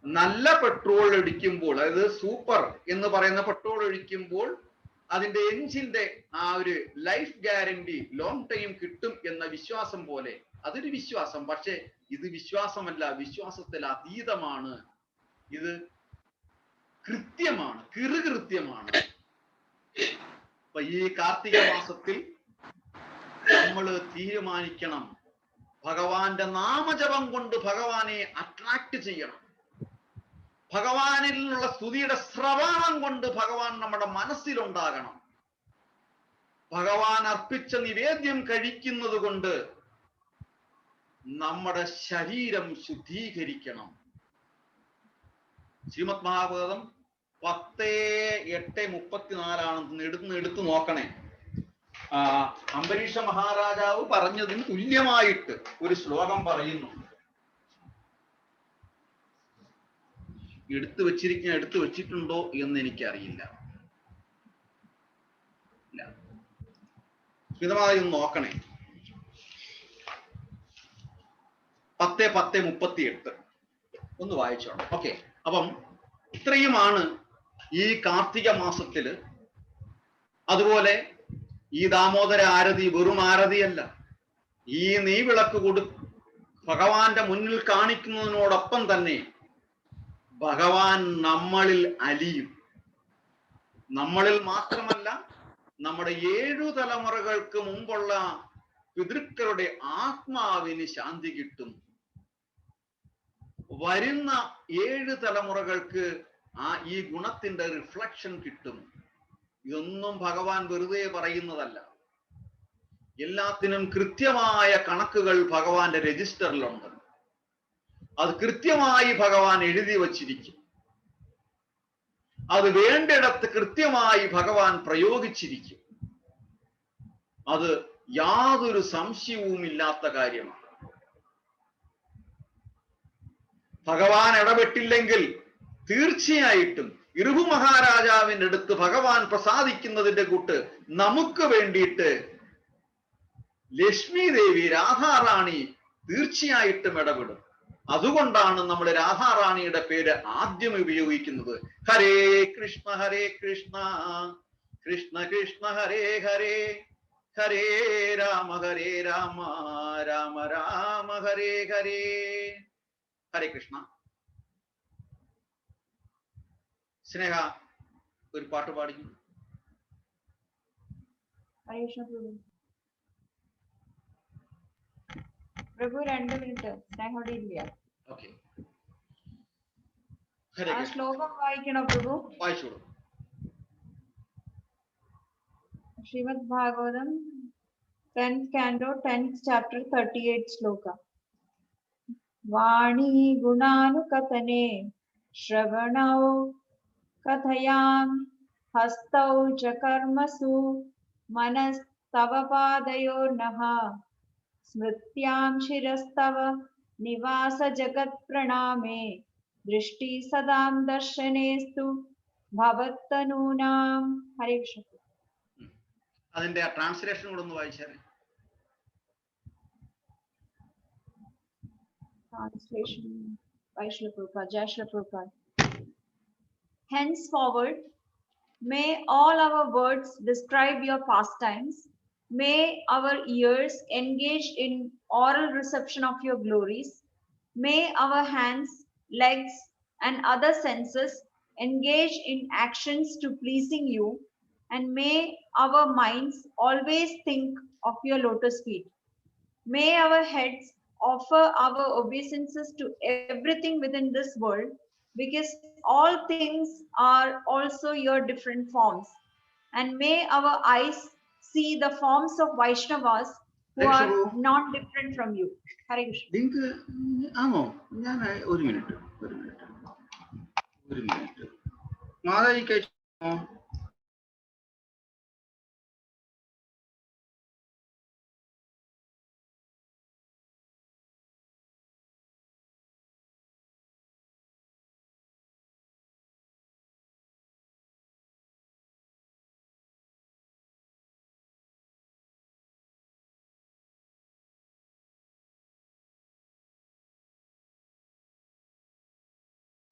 നല്ല പെട്രോൾ ഒഴിക്കുമ്പോൾ, അതായത് സൂപ്പർ എന്ന് പറയുന്ന പെട്രോൾ ഒഴിക്കുമ്പോൾ അതിന്റെ എഞ്ചിന്റെ ആ ഒരു ലൈഫ് ഗ്യാരണ്ടി ലോങ് ടൈം കിട്ടും എന്ന വിശ്വാസം പോലെ അതൊരു വിശ്വാസം. പക്ഷെ ഇത് വിശ്വാസമല്ല, വിശ്വാസത്തിൽ അതീതമാണ്. ഇത് കൃത്യമാണ്, കൃത്യമാണ്. അപ്പൊ ഈ കാർത്തിക മാസത്തിൽ നമ്മൾ തീരുമാനിക്കണം, ഭഗവാന്റെ നാമജപം കൊണ്ട് ഭഗവാനെ അട്രാക്ട് ചെയ്യണം. ഭഗവാനിൽ നിന്നുള്ള സ്തുതിയുടെ ശ്രവണം കൊണ്ട് ഭഗവാൻ നമ്മുടെ മനസ്സിലുണ്ടാകണം. ഭഗവാൻ അർപ്പിച്ച നിവേദ്യം കഴിക്കുന്നത് കൊണ്ട് നമ്മുടെ ശരീരം ശുദ്ധീകരിക്കണം. ശ്രീമദ് മഹാഭാരതം 10:8:34 എടുത്തു നോക്കണേ. അംബരീഷ മഹാരാജാവ് പറഞ്ഞതിന് തുല്യമായിട്ട് ഒരു ശ്ലോകം പറയുന്നു. എടുത്തു വെച്ചിട്ടുണ്ടോ എന്ന് എനിക്കറിയില്ല. മിതമായി ഒന്ന് നോക്കണേ. 10:10:38 ഒന്ന് വായിച്ചോണം. ഓക്കെ. അപ്പം ഇത്രയുമാണ് ഈ കാർത്തിക മാസത്തില്. അതുപോലെ ഈ ദാമോദര ആരതി വെറും ആരതിയല്ല. ഈ നെയ്വിളക്ക് ഭഗവാന്റെ മുന്നിൽ കാണിക്കുന്നതിനോടൊപ്പം തന്നെ ഭഗവാൻ നമ്മളിൽ അലിയും. നമ്മളിൽ മാത്രമല്ല, നമ്മുടെ 7 തലമുറകൾക്ക് മുമ്പുള്ള പിതൃക്കളുടെ ആത്മാവിന് ശാന്തി കിട്ടും. വരുന്ന 7 തലമുറകൾക്ക് ഈ ഗുണത്തിന്റെ റിഫ്ലക്ഷൻ കിട്ടും. ഇതൊന്നും ഭഗവാൻ വെറുതെ പറയുന്നതല്ല. എല്ലാത്തിനും കൃത്യമായ കണക്കുകൾ ഭഗവാന്റെ രജിസ്റ്ററിലുണ്ട്. അത് കൃത്യമായി ഭഗവാൻ എഴുതി വച്ചിരിക്കും. അത് വേണ്ടിടത്ത് കൃത്യമായി ഭഗവാൻ പ്രയോഗിച്ചിരിക്കും. അത് യാതൊരു സംശയവുമില്ലാത്ത കാര്യമാണ്. ഭഗവാൻ ഇടപെട്ടില്ലെങ്കിൽ തീർച്ചയായിട്ടും ഇർഭു മഹാരാജാവിന്റെ അടുത്ത് ഭഗവാൻ പ്രസാദിക്കുന്നതിന്റെ കൂട്ട് നമുക്ക് വേണ്ടിയിട്ട് ലക്ഷ്മി ദേവി രാധാറാണി തീർച്ചയായിട്ടും ഇടപെടും. അതുകൊണ്ടാണ് നമ്മൾ രാധാറാണിയുടെ പേര് ആദ്യം ഉപയോഗിക്കുന്നത്. ഹരേ കൃഷ്ണ കൃഷ്ണ കൃഷ്ണ ഹരേ ഹരേ, ഹരേ രാമ രാമ രാമ ഹരേ ഹരേ. ഹരേ കൃഷ്ണ. സ്നേഹ ഒരു പാട്ട് പാടിക്കും. പ്രഭു 2 മിനിറ്റ് സ്നേഹോടെ ഇല്ല. ഓക്കെ. ആ ശ്ലോകം വായിക്കണോ പ്രഭു? വായിച്ചോളൂ. Shrimad Bhagavatam 10th canto 10th chapter 38th shloka. वाणी गुणानुकथने श्रवणौ कथयां हस्तौ च कर्मसु मनस्तव पादयोर्नः स्मृत्यां शिरस्तव निवास जगत् प्रणामे दृष्टि सदां दर्शनेस्तु भवत्तनूनां. हरे कृष्ण. അതിന്റെ ട്രാൻസ്ലേഷൻ കൂടെ ഒന്ന് വായിച്ചാൽ. Translation by Srila Prabhupada. Jai Srila Prabhupada. Henceforward, may all our words describe your pastimes. May our ears engage in oral reception of your glories. May our hands, legs, and other senses engage in actions to pleasing you. And may our minds always think of your lotus feet. May our heads offer our obeisances to everything within this world, because all things are also your different forms. And may our eyes see the forms of Vaishnavas who are not different from you. Hare Krishna. Link ആണോ? ഞാൻ ഒരു minute മാതാജിക്ക് അയച്ചോ?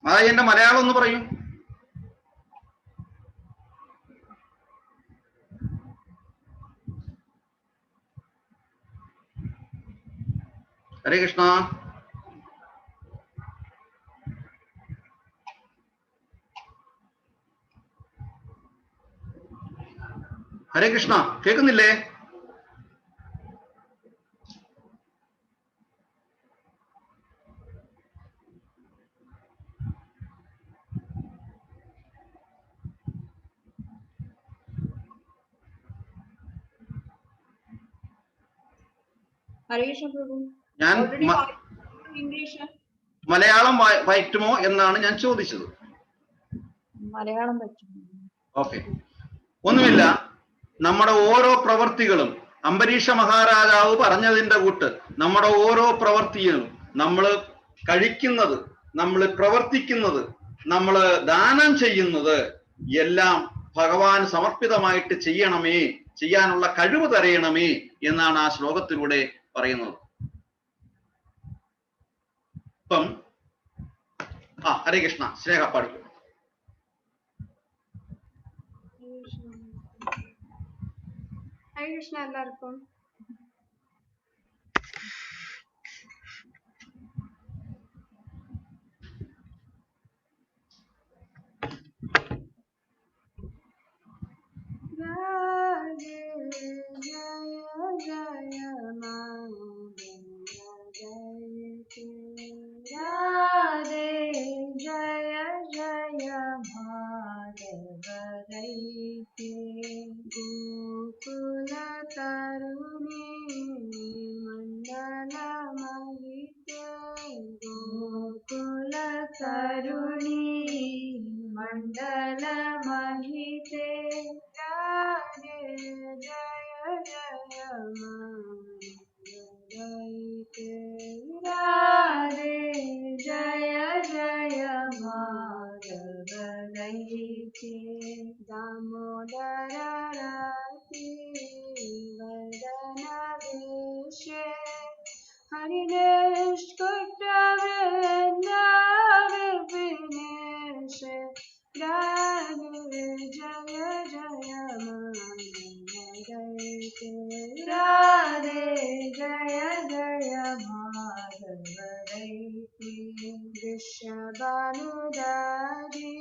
Mataji എന്റെ മലയാളം ഒന്ന് പറയൂ. ഹരേ കൃഷ്ണ. ഹരേ കൃഷ്ണ, കേൾക്കുന്നില്ലേ? Hare Krishna Prabhu. ഞാൻ Already English. Malayalam വായിക്കുമോ എന്നാണ് ഞാൻ ചോദിച്ചത്. മലയാളം പറ്റും. ഓക്കെ, ഒന്നുമില്ല. നമ്മുടെ ഓരോ പ്രവർത്തികളും അംബരീഷ മഹാരാജാവ് പറഞ്ഞതിന്റെ കൂട്ട് നമ്മുടെ ഓരോ പ്രവർത്തിയും, നമ്മൾ കഴിക്കുന്നത്, നമ്മൾ പ്രവർത്തിക്കുന്നത്, നമ്മൾ ദാനം ചെയ്യുന്നത് എല്ലാം ഭഗവാൻ സമർപ്പിതമായിട്ട് ചെയ്യണമേ, ചെയ്യാനുള്ള കഴിവ് തരയണമേ എന്നാണ് ആ ശ്ലോകത്തിലൂടെ പറയുന്നത്. ഇപ്പം ഹരേ കൃഷ്ണ, സ്നേഹ പാടിക്കും. ഹരേ കൃഷ്ണ എല്ലാവർക്കും. Radhe Jaya Jaya Madhava Radhe Jaya Jaya Madhava Gokula Taruni Mandala Mahite Gokula Taruni Mandala Mahite Radhe Jaya Jaya Madhava Radhe Jaya Jaya Madhava Damodara Rati Vandana Deshe Harinesh Kutta Vrindavi Vineshe Radhe Jaya Jaya Madhava Radhe Jaya Jaya Madhava Vrishabhanudari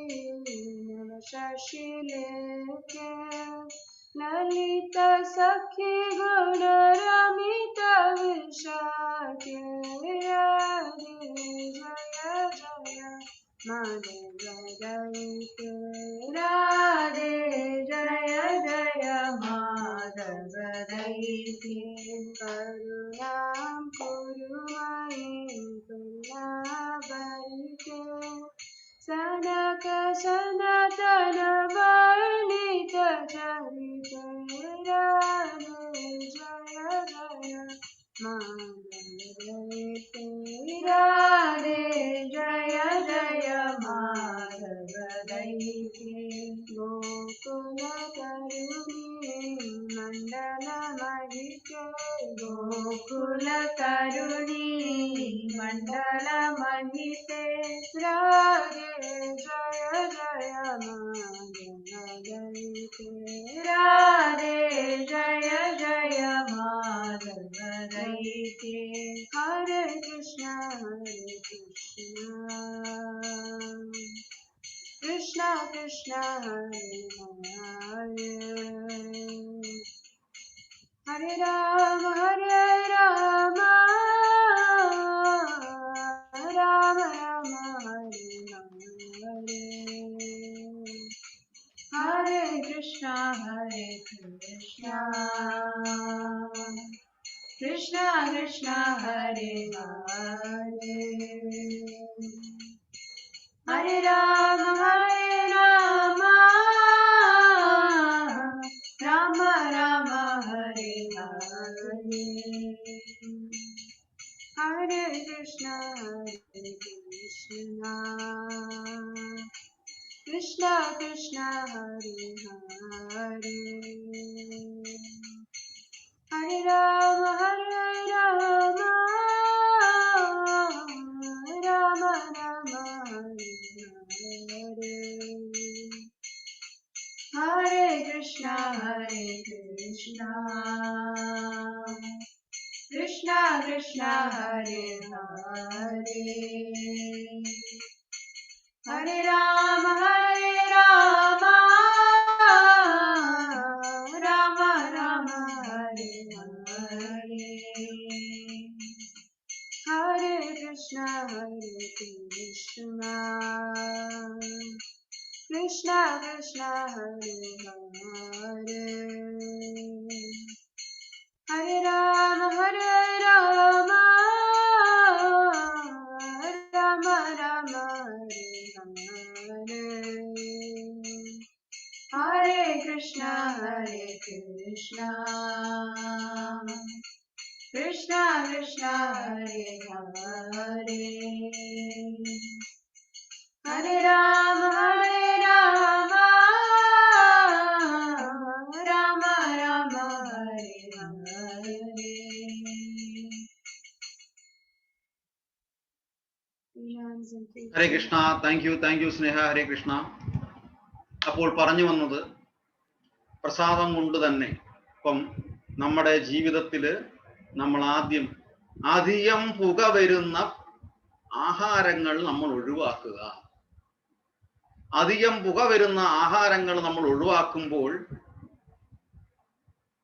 Navashashileke Lalita Sakhi Guna Ramita Vishake Radhe Jaya Jaya Madhava Radhe Jaya Jaya Madhava Karunam Kurumai Kullabarike Sanaka Sanatana Varnita Charite Radhe Jaya Jaya Madhava ഗോകുല കരുണി Mandala മഹിതേ Radhe Jaya Jaya Radhe Jaya Jaya Madhava ദൈതേ Hare Krishna Krishna Krishna Hare Hare Hare Rama Rama Rama Hare Hare Krishna Krishna Krishna Hare Hare Hare Rama Rama Rama Hare Hare Hare Krishna Krishna Krishna Hare Hare Hare Rama Rama Rama Hare Hare Hare Krishna Krishna Krishna Hare Hare Hare Rama Rama Rama Hare Hare Hare Krishna Krishna Krishna Hare Hare Hare Rama Rama Rama Hare Hare Hare Krishna Krishna Krishna Hare Hare Hare Rama Rama Rama Hare Hare Hare Krishna. Thank you Sneha. Hare Krishna. അപ്പോൾ പറഞ്ഞു വന്നത് പ്രസാദം കൊണ്ട് തന്നെ ഇപ്പം നമ്മുടെ ജീവിതത്തില് നമ്മൾ ആദ്യം അധികം പുക വരുന്ന ആഹാരങ്ങൾ നമ്മൾ ഒഴിവാക്കുക. അധികം പുക വരുന്ന ആഹാരങ്ങൾ നമ്മൾ ഒഴിവാക്കുമ്പോൾ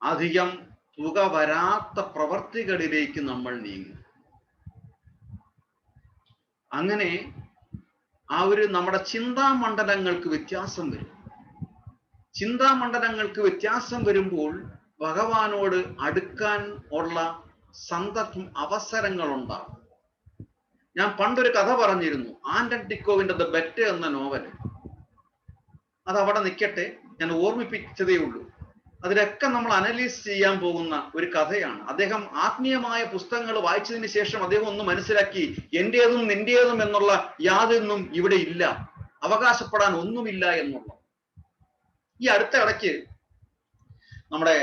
അധികം പുക വരാത്ത പ്രവർത്തികളിലേക്ക് നമ്മൾ നീങ്ങും. അങ്ങനെ നമ്മുടെ ചിന്താമണ്ഡലങ്ങൾക്ക് വ്യത്യാസം വരും. ചിന്താമണ്ഡലങ്ങൾക്ക് വ്യത്യാസം വരുമ്പോൾ ഭഗവാനോട് അടുക്കാൻ ഉള്ള സന്ദർഭം അവസരങ്ങൾ ഉണ്ടാകും. ഞാൻ പണ്ടൊരു കഥ പറഞ്ഞിരുന്നു, ആന്റൺ ടിക്കോവിന്റെ ദ ബെറ്റ് എന്ന നോവൽ. അതവിടെ നിൽക്കട്ടെ, ഞാൻ ഓർമ്മിപ്പിച്ചതേ ഉള്ളൂ. അതിലൊക്കെ നമ്മൾ അനലൈസ് ചെയ്യാൻ പോകുന്ന ഒരു കഥയാണ്. അദ്ദേഹം ആത്മീയമായ പുസ്തകങ്ങൾ വായിച്ചതിന് ശേഷം അദ്ദേഹം ഒന്ന് മനസ്സിലാക്കി, എന്റേതും നിന്റേതും എന്നുള്ള യാതൊന്നും ഇവിടെ ഇല്ല, അവകാശപ്പെടാൻ ഒന്നുമില്ല എന്നുള്ള. ഈ അടുത്ത ഇടയ്ക്ക് നമ്മുടെ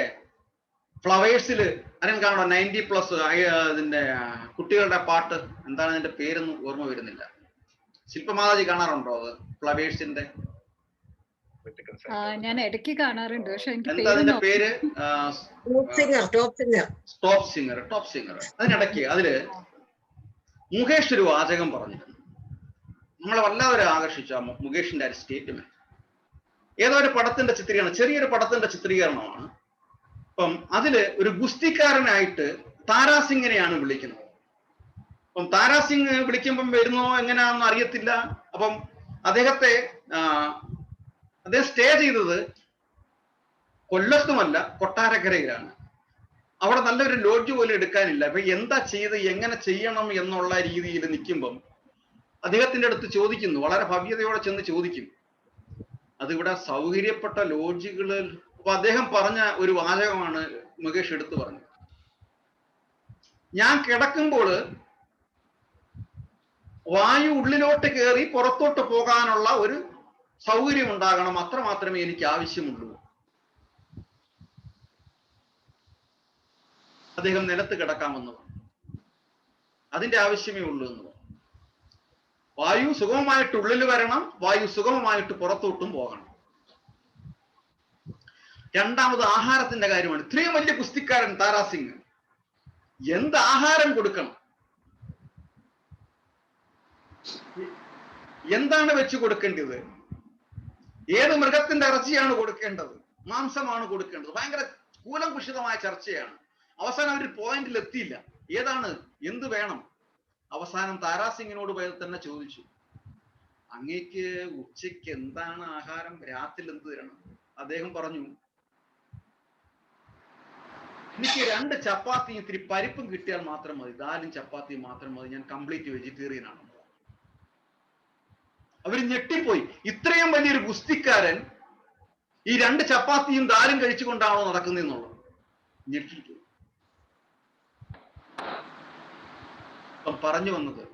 ഫ്ലവേഴ്സില് അതിന് കാണണം 90+ ഇതിന്റെ കുട്ടികളുടെ പാട്ട്, എന്താണ് അതിന്റെ പേരൊന്നും ഓർമ്മ വരുന്നില്ല. ശില്പമാതാജി കാണാറുണ്ടോ അത് ഫ്ലവേഴ്സിന്റെ? ഞാൻ ഇടയ്ക്ക് കാണാറുണ്ട്, പക്ഷെ എന്താ അതിന്റെ പേര്? Top singer. അതിനിടയ്ക്ക് അതില് മുകേഷ് ഒരു വാചകം പറഞ്ഞിരുന്നു, നമ്മളെ വല്ലാതെ ആകർഷിച്ച മുകേഷിന്റെ ഒരു സ്റ്റേറ്റ്മെന്റ്. ഏതോ ഒരു പടത്തിന്റെ ചിത്രീകരണം, ചെറിയൊരു പടത്തിന്റെ ചിത്രീകരണമാണ്. അപ്പം അതില് ഒരു ഗുസ്തിക്കാരനായിട്ട് താരാസിംഗിനെയാണ് വിളിക്കുന്നത്. അപ്പം താരാസിംഗ് വിളിക്കുമ്പം വരുന്നോ എങ്ങനെയാണെന്ന് അറിയത്തില്ല. അപ്പം അദ്ദേഹം സ്റ്റേ ചെയ്തത് കൊല്ലത്തുമല്ല, കൊട്ടാരക്കരയിലാണ്. അവിടെ നല്ലൊരു ലോഡ്ജ് പോലും എടുക്കാനില്ല. അപ്പൊ എന്താ ചെയ്ത് എങ്ങനെ ചെയ്യണം എന്നുള്ള രീതിയിൽ നിൽക്കുമ്പം അദ്ദേഹത്തിന്റെ അടുത്ത് ചോദിക്കുന്നു, വളരെ ഭവ്യതയോടെ ചെന്ന് ചോദിക്കും, അതിവിടെ സൗകര്യപ്പെട്ട ലോഡ്ജുകളിൽ. അപ്പൊ അദ്ദേഹം പറഞ്ഞ ഒരു വാചകമാണ് മുകേഷ് എടുത്തു പറഞ്ഞത്, ഞാൻ കിടക്കുമ്പോൾ വായു ഉള്ളിലോട്ട് കയറി പുറത്തോട്ട് പോകാനുള്ള ഒരു സൗകര്യം ഉണ്ടാകണം, അത്ര മാത്രമേ എനിക്ക് ആവശ്യമുള്ളൂ. അദ്ദേഹം നിലത്ത് കിടക്കാമെന്ന് പറഞ്ഞു. അതിന്റെ ആവശ്യമേ ഉള്ളൂ എന്ന് പറഞ്ഞു. വായു സുഗമമായിട്ട് ഉള്ളിൽ വരണം, വായു സുഗമമായിട്ട് പുറത്തോട്ടും പോകണം. രണ്ടാമത് ആഹാരത്തിന്റെ കാര്യമാണ്. ഇത്രയും വലിയ കുസ്തിക്കാരൻ താരാസിംഗ് എന്ത് ആഹാരം കൊടുക്കണം, എന്താണ് വെച്ച് കൊടുക്കേണ്ടത്, ഏത് മൃഗത്തിന്റെ ഇറച്ചിയാണ് കൊടുക്കേണ്ടത്, മാംസമാണ് കൊടുക്കേണ്ടത്, ഭയങ്കര കൂലംകുഷിതമായ ചർച്ചയാണ്. അവസാനം അവർ പോയിന്റിൽ എത്തിയില്ല. ഏതാണ്, എന്ത് വേണം? അവസാനം താരാസിംഗിനോട് പോയി തന്നെ ചോദിച്ചു, അങ്ങേക്ക് ഉച്ചയ്ക്ക് എന്താണ് ആഹാരം, രാത്രി എന്ത് തരണം? അദ്ദേഹം പറഞ്ഞു, എനിക്ക് 2 ചപ്പാത്തി ഇത്തിരി പരിപ്പും കിട്ടിയാൽ മാത്രം മതി, ദാലും ചപ്പാത്തിയും മാത്രം മതി, ഞാൻ കംപ്ലീറ്റ് വെജിറ്റേറിയൻ ആണ്. അവര് ഞെട്ടിപ്പോയി. ഇത്രയും വലിയൊരു ഗുസ്തിക്കാരൻ ഈ 2 ചപ്പാത്തിയും ദാലും കഴിച്ചുകൊണ്ടാണോ നടക്കുന്നതെന്നുള്ളത് ഞെട്ടിപ്പോയി. അപ്പം പറഞ്ഞു വന്നത്,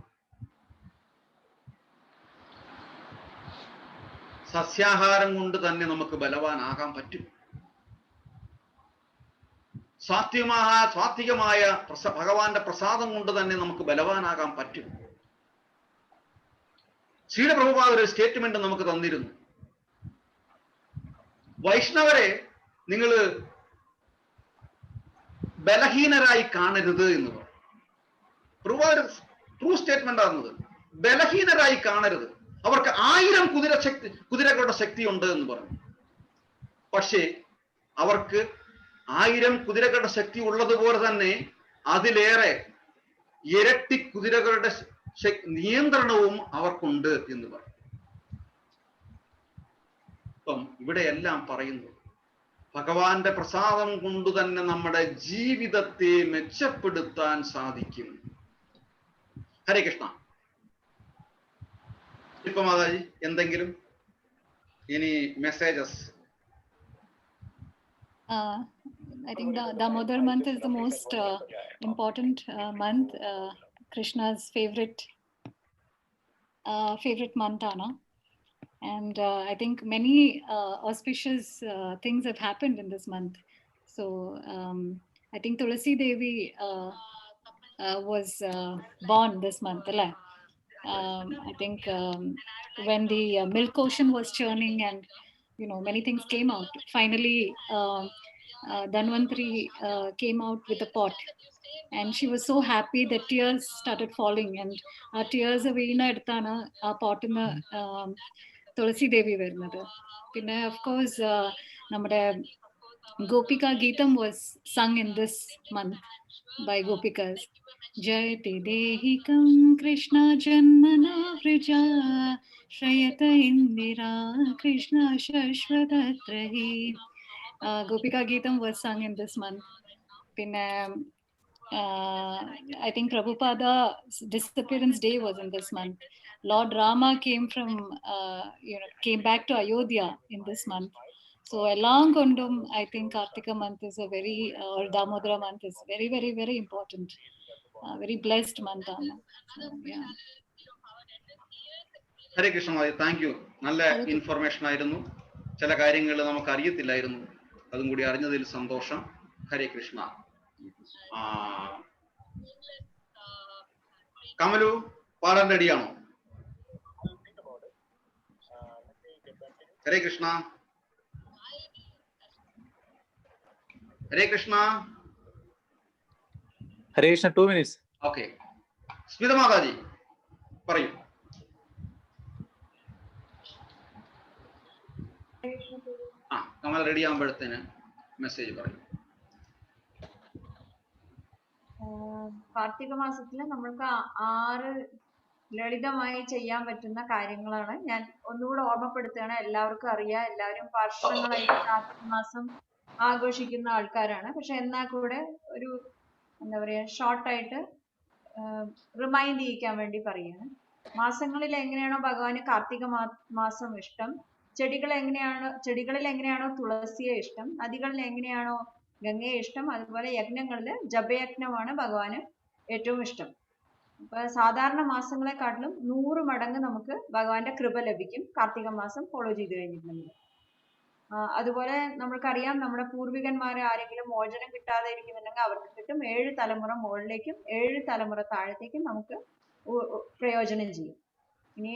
സസ്യാഹാരം കൊണ്ട് തന്നെ നമുക്ക് ബലവാനാകാൻ പറ്റും. സാത്വികമായ ഭഗവാന്റെ പ്രസാദം കൊണ്ട് തന്നെ നമുക്ക് ബലവാനാകാൻ പറ്റും. ശ്രീല പ്രഭുപാദ ഒരു സ്റ്റേറ്റ്മെന്റ് നമുക്ക് തന്നിരുന്നു. വൈഷ്ണവരെ നിങ്ങൾ ബലഹീനരായി കാണരുത് എന്ന് പറഞ്ഞു. പ്രഭുപാദ ട്രൂ സ്റ്റേറ്റ്മെന്റ് ആകുന്നത്, ബലഹീനരായി കാണരുത്, അവർക്ക് 1000 കുതിരകളുടെ ശക്തിയുണ്ട് എന്ന് പറഞ്ഞു. പക്ഷേ അവർക്ക് 1000 കുതിരകളുടെ ശക്തി ഉള്ളതുപോലെ തന്നെ അതിലേറെ ഇരട്ടി കുതിരകളുടെ നിയന്ത്രണവും അവർക്കുണ്ട് എന്ന് പറഞ്ഞു. ഇപ്പം ഇവിടെയെല്ലാം പറയുന്നു, ഭഗവാന്റെ പ്രസാദം കൊണ്ട് തന്നെ നമ്മുടെ ജീവിതത്തെ മെച്ചപ്പെടുത്താൻ സാധിക്കും. ഹരേ കൃഷ്ണ. ഇപ്പൊ മാതാജി എന്തെങ്കിലും ഇനി messages? I think the Damodar month is the most important month, Krishna's favorite month, Anna. And I think many auspicious things have happened in this month. So I think Tulasi Devi was born this month. I think when the milk ocean was churning and many things came out, finally Dhanvantari came out with a pot, and she was so happy that tears started falling, and our tears veena eduthana aa pot in Tulasi Devi varunathu. Pinne of course nammade Gopika Geetam was sung in this month by Gopikas. Jayati Dehikam Krishna Janmana Vrija Shrayata Indira Krishna Shashwatatrahi. Gopika Geetam was sung in this month. Pinne I think Prabhupada's disappearance day was in this month. Lord Rama came back to Ayodhya in this month. So along Kondum, I think Kartika month is or Damodara month is very, very, very important. Very blessed month. So, yeah. Hare Krishna. Thank U. നല്ല information ആയിരുന്നു. ചില കാര്യങ്ങൾ നമുക്ക് അറിയത്തില്ലായിരുന്നു, അതും കൂടി അറിഞ്ഞതിൽ സന്തോഷം. ഹരേ കൃഷ്ണ. കമലു പാടാൻ റെഡിയാണോ? ഹരേ കൃഷ്ണ. ഹരേ കൃഷ്ണ. ഹരേ കൃഷ്ണ. 2 minutes. ഓക്കെ. സ്മിത മാതാജി പറയൂ. കമൽ റെഡി ആകുമ്പോഴത്തേന് മെസ്സേജ് പറയും. കാർത്തിക മാസത്തില് നമ്മൾക്ക് 6 ലളിതമായി ചെയ്യാൻ പറ്റുന്ന കാര്യങ്ങളാണ് ഞാൻ ഒന്നുകൂടെ ഓർമ്മപ്പെടുത്തുകയാണ്. എല്ലാവർക്കും അറിയാം, എല്ലാവരും വർഷങ്ങളായിട്ട് കാർത്തിക മാസം ആഘോഷിക്കുന്ന ആൾക്കാരാണ്. പക്ഷെ എന്നാൽ കൂടെ ഒരു എന്താ പറയാ ഷോർട്ടായിട്ട് റിമൈൻഡ് ചെയ്യിക്കാൻ വേണ്ടി പറയാണ്. മാസങ്ങളിൽ എങ്ങനെയാണോ ഭഗവാന് കാർത്തിക മാസം ഇഷ്ടം, ചെടികളിൽ എങ്ങനെയാണോ തുളസിയെ ഇഷ്ടം, നദികളിൽ എങ്ങനെയാണോ ഗംഗയെ ഇഷ്ടം, അതുപോലെ യജ്ഞങ്ങളില് ജപയജ്ഞമാണ് ഭഗവാന് ഏറ്റവും ഇഷ്ടം. അപ്പൊ സാധാരണ മാസങ്ങളെക്കാട്ടിലും 100 മടങ്ങ് നമുക്ക് ഭഗവാന്റെ കൃപ ലഭിക്കും കാർത്തിക മാസം ഫോളോ ചെയ്ത് കഴിഞ്ഞിട്ടുണ്ടെങ്കിൽ. അതുപോലെ നമ്മൾക്കറിയാം, നമ്മുടെ പൂർവികന്മാരെ ആരെങ്കിലും മോചനം കിട്ടാതെ ഇരിക്കുന്നുണ്ടെങ്കിൽ അവർക്ക് കിട്ടും. 7 തലമുറ മുകളിലേക്കും 7 തലമുറ താഴത്തേക്കും നമുക്ക് പ്രയോജനം ചെയ്യും. ഇനി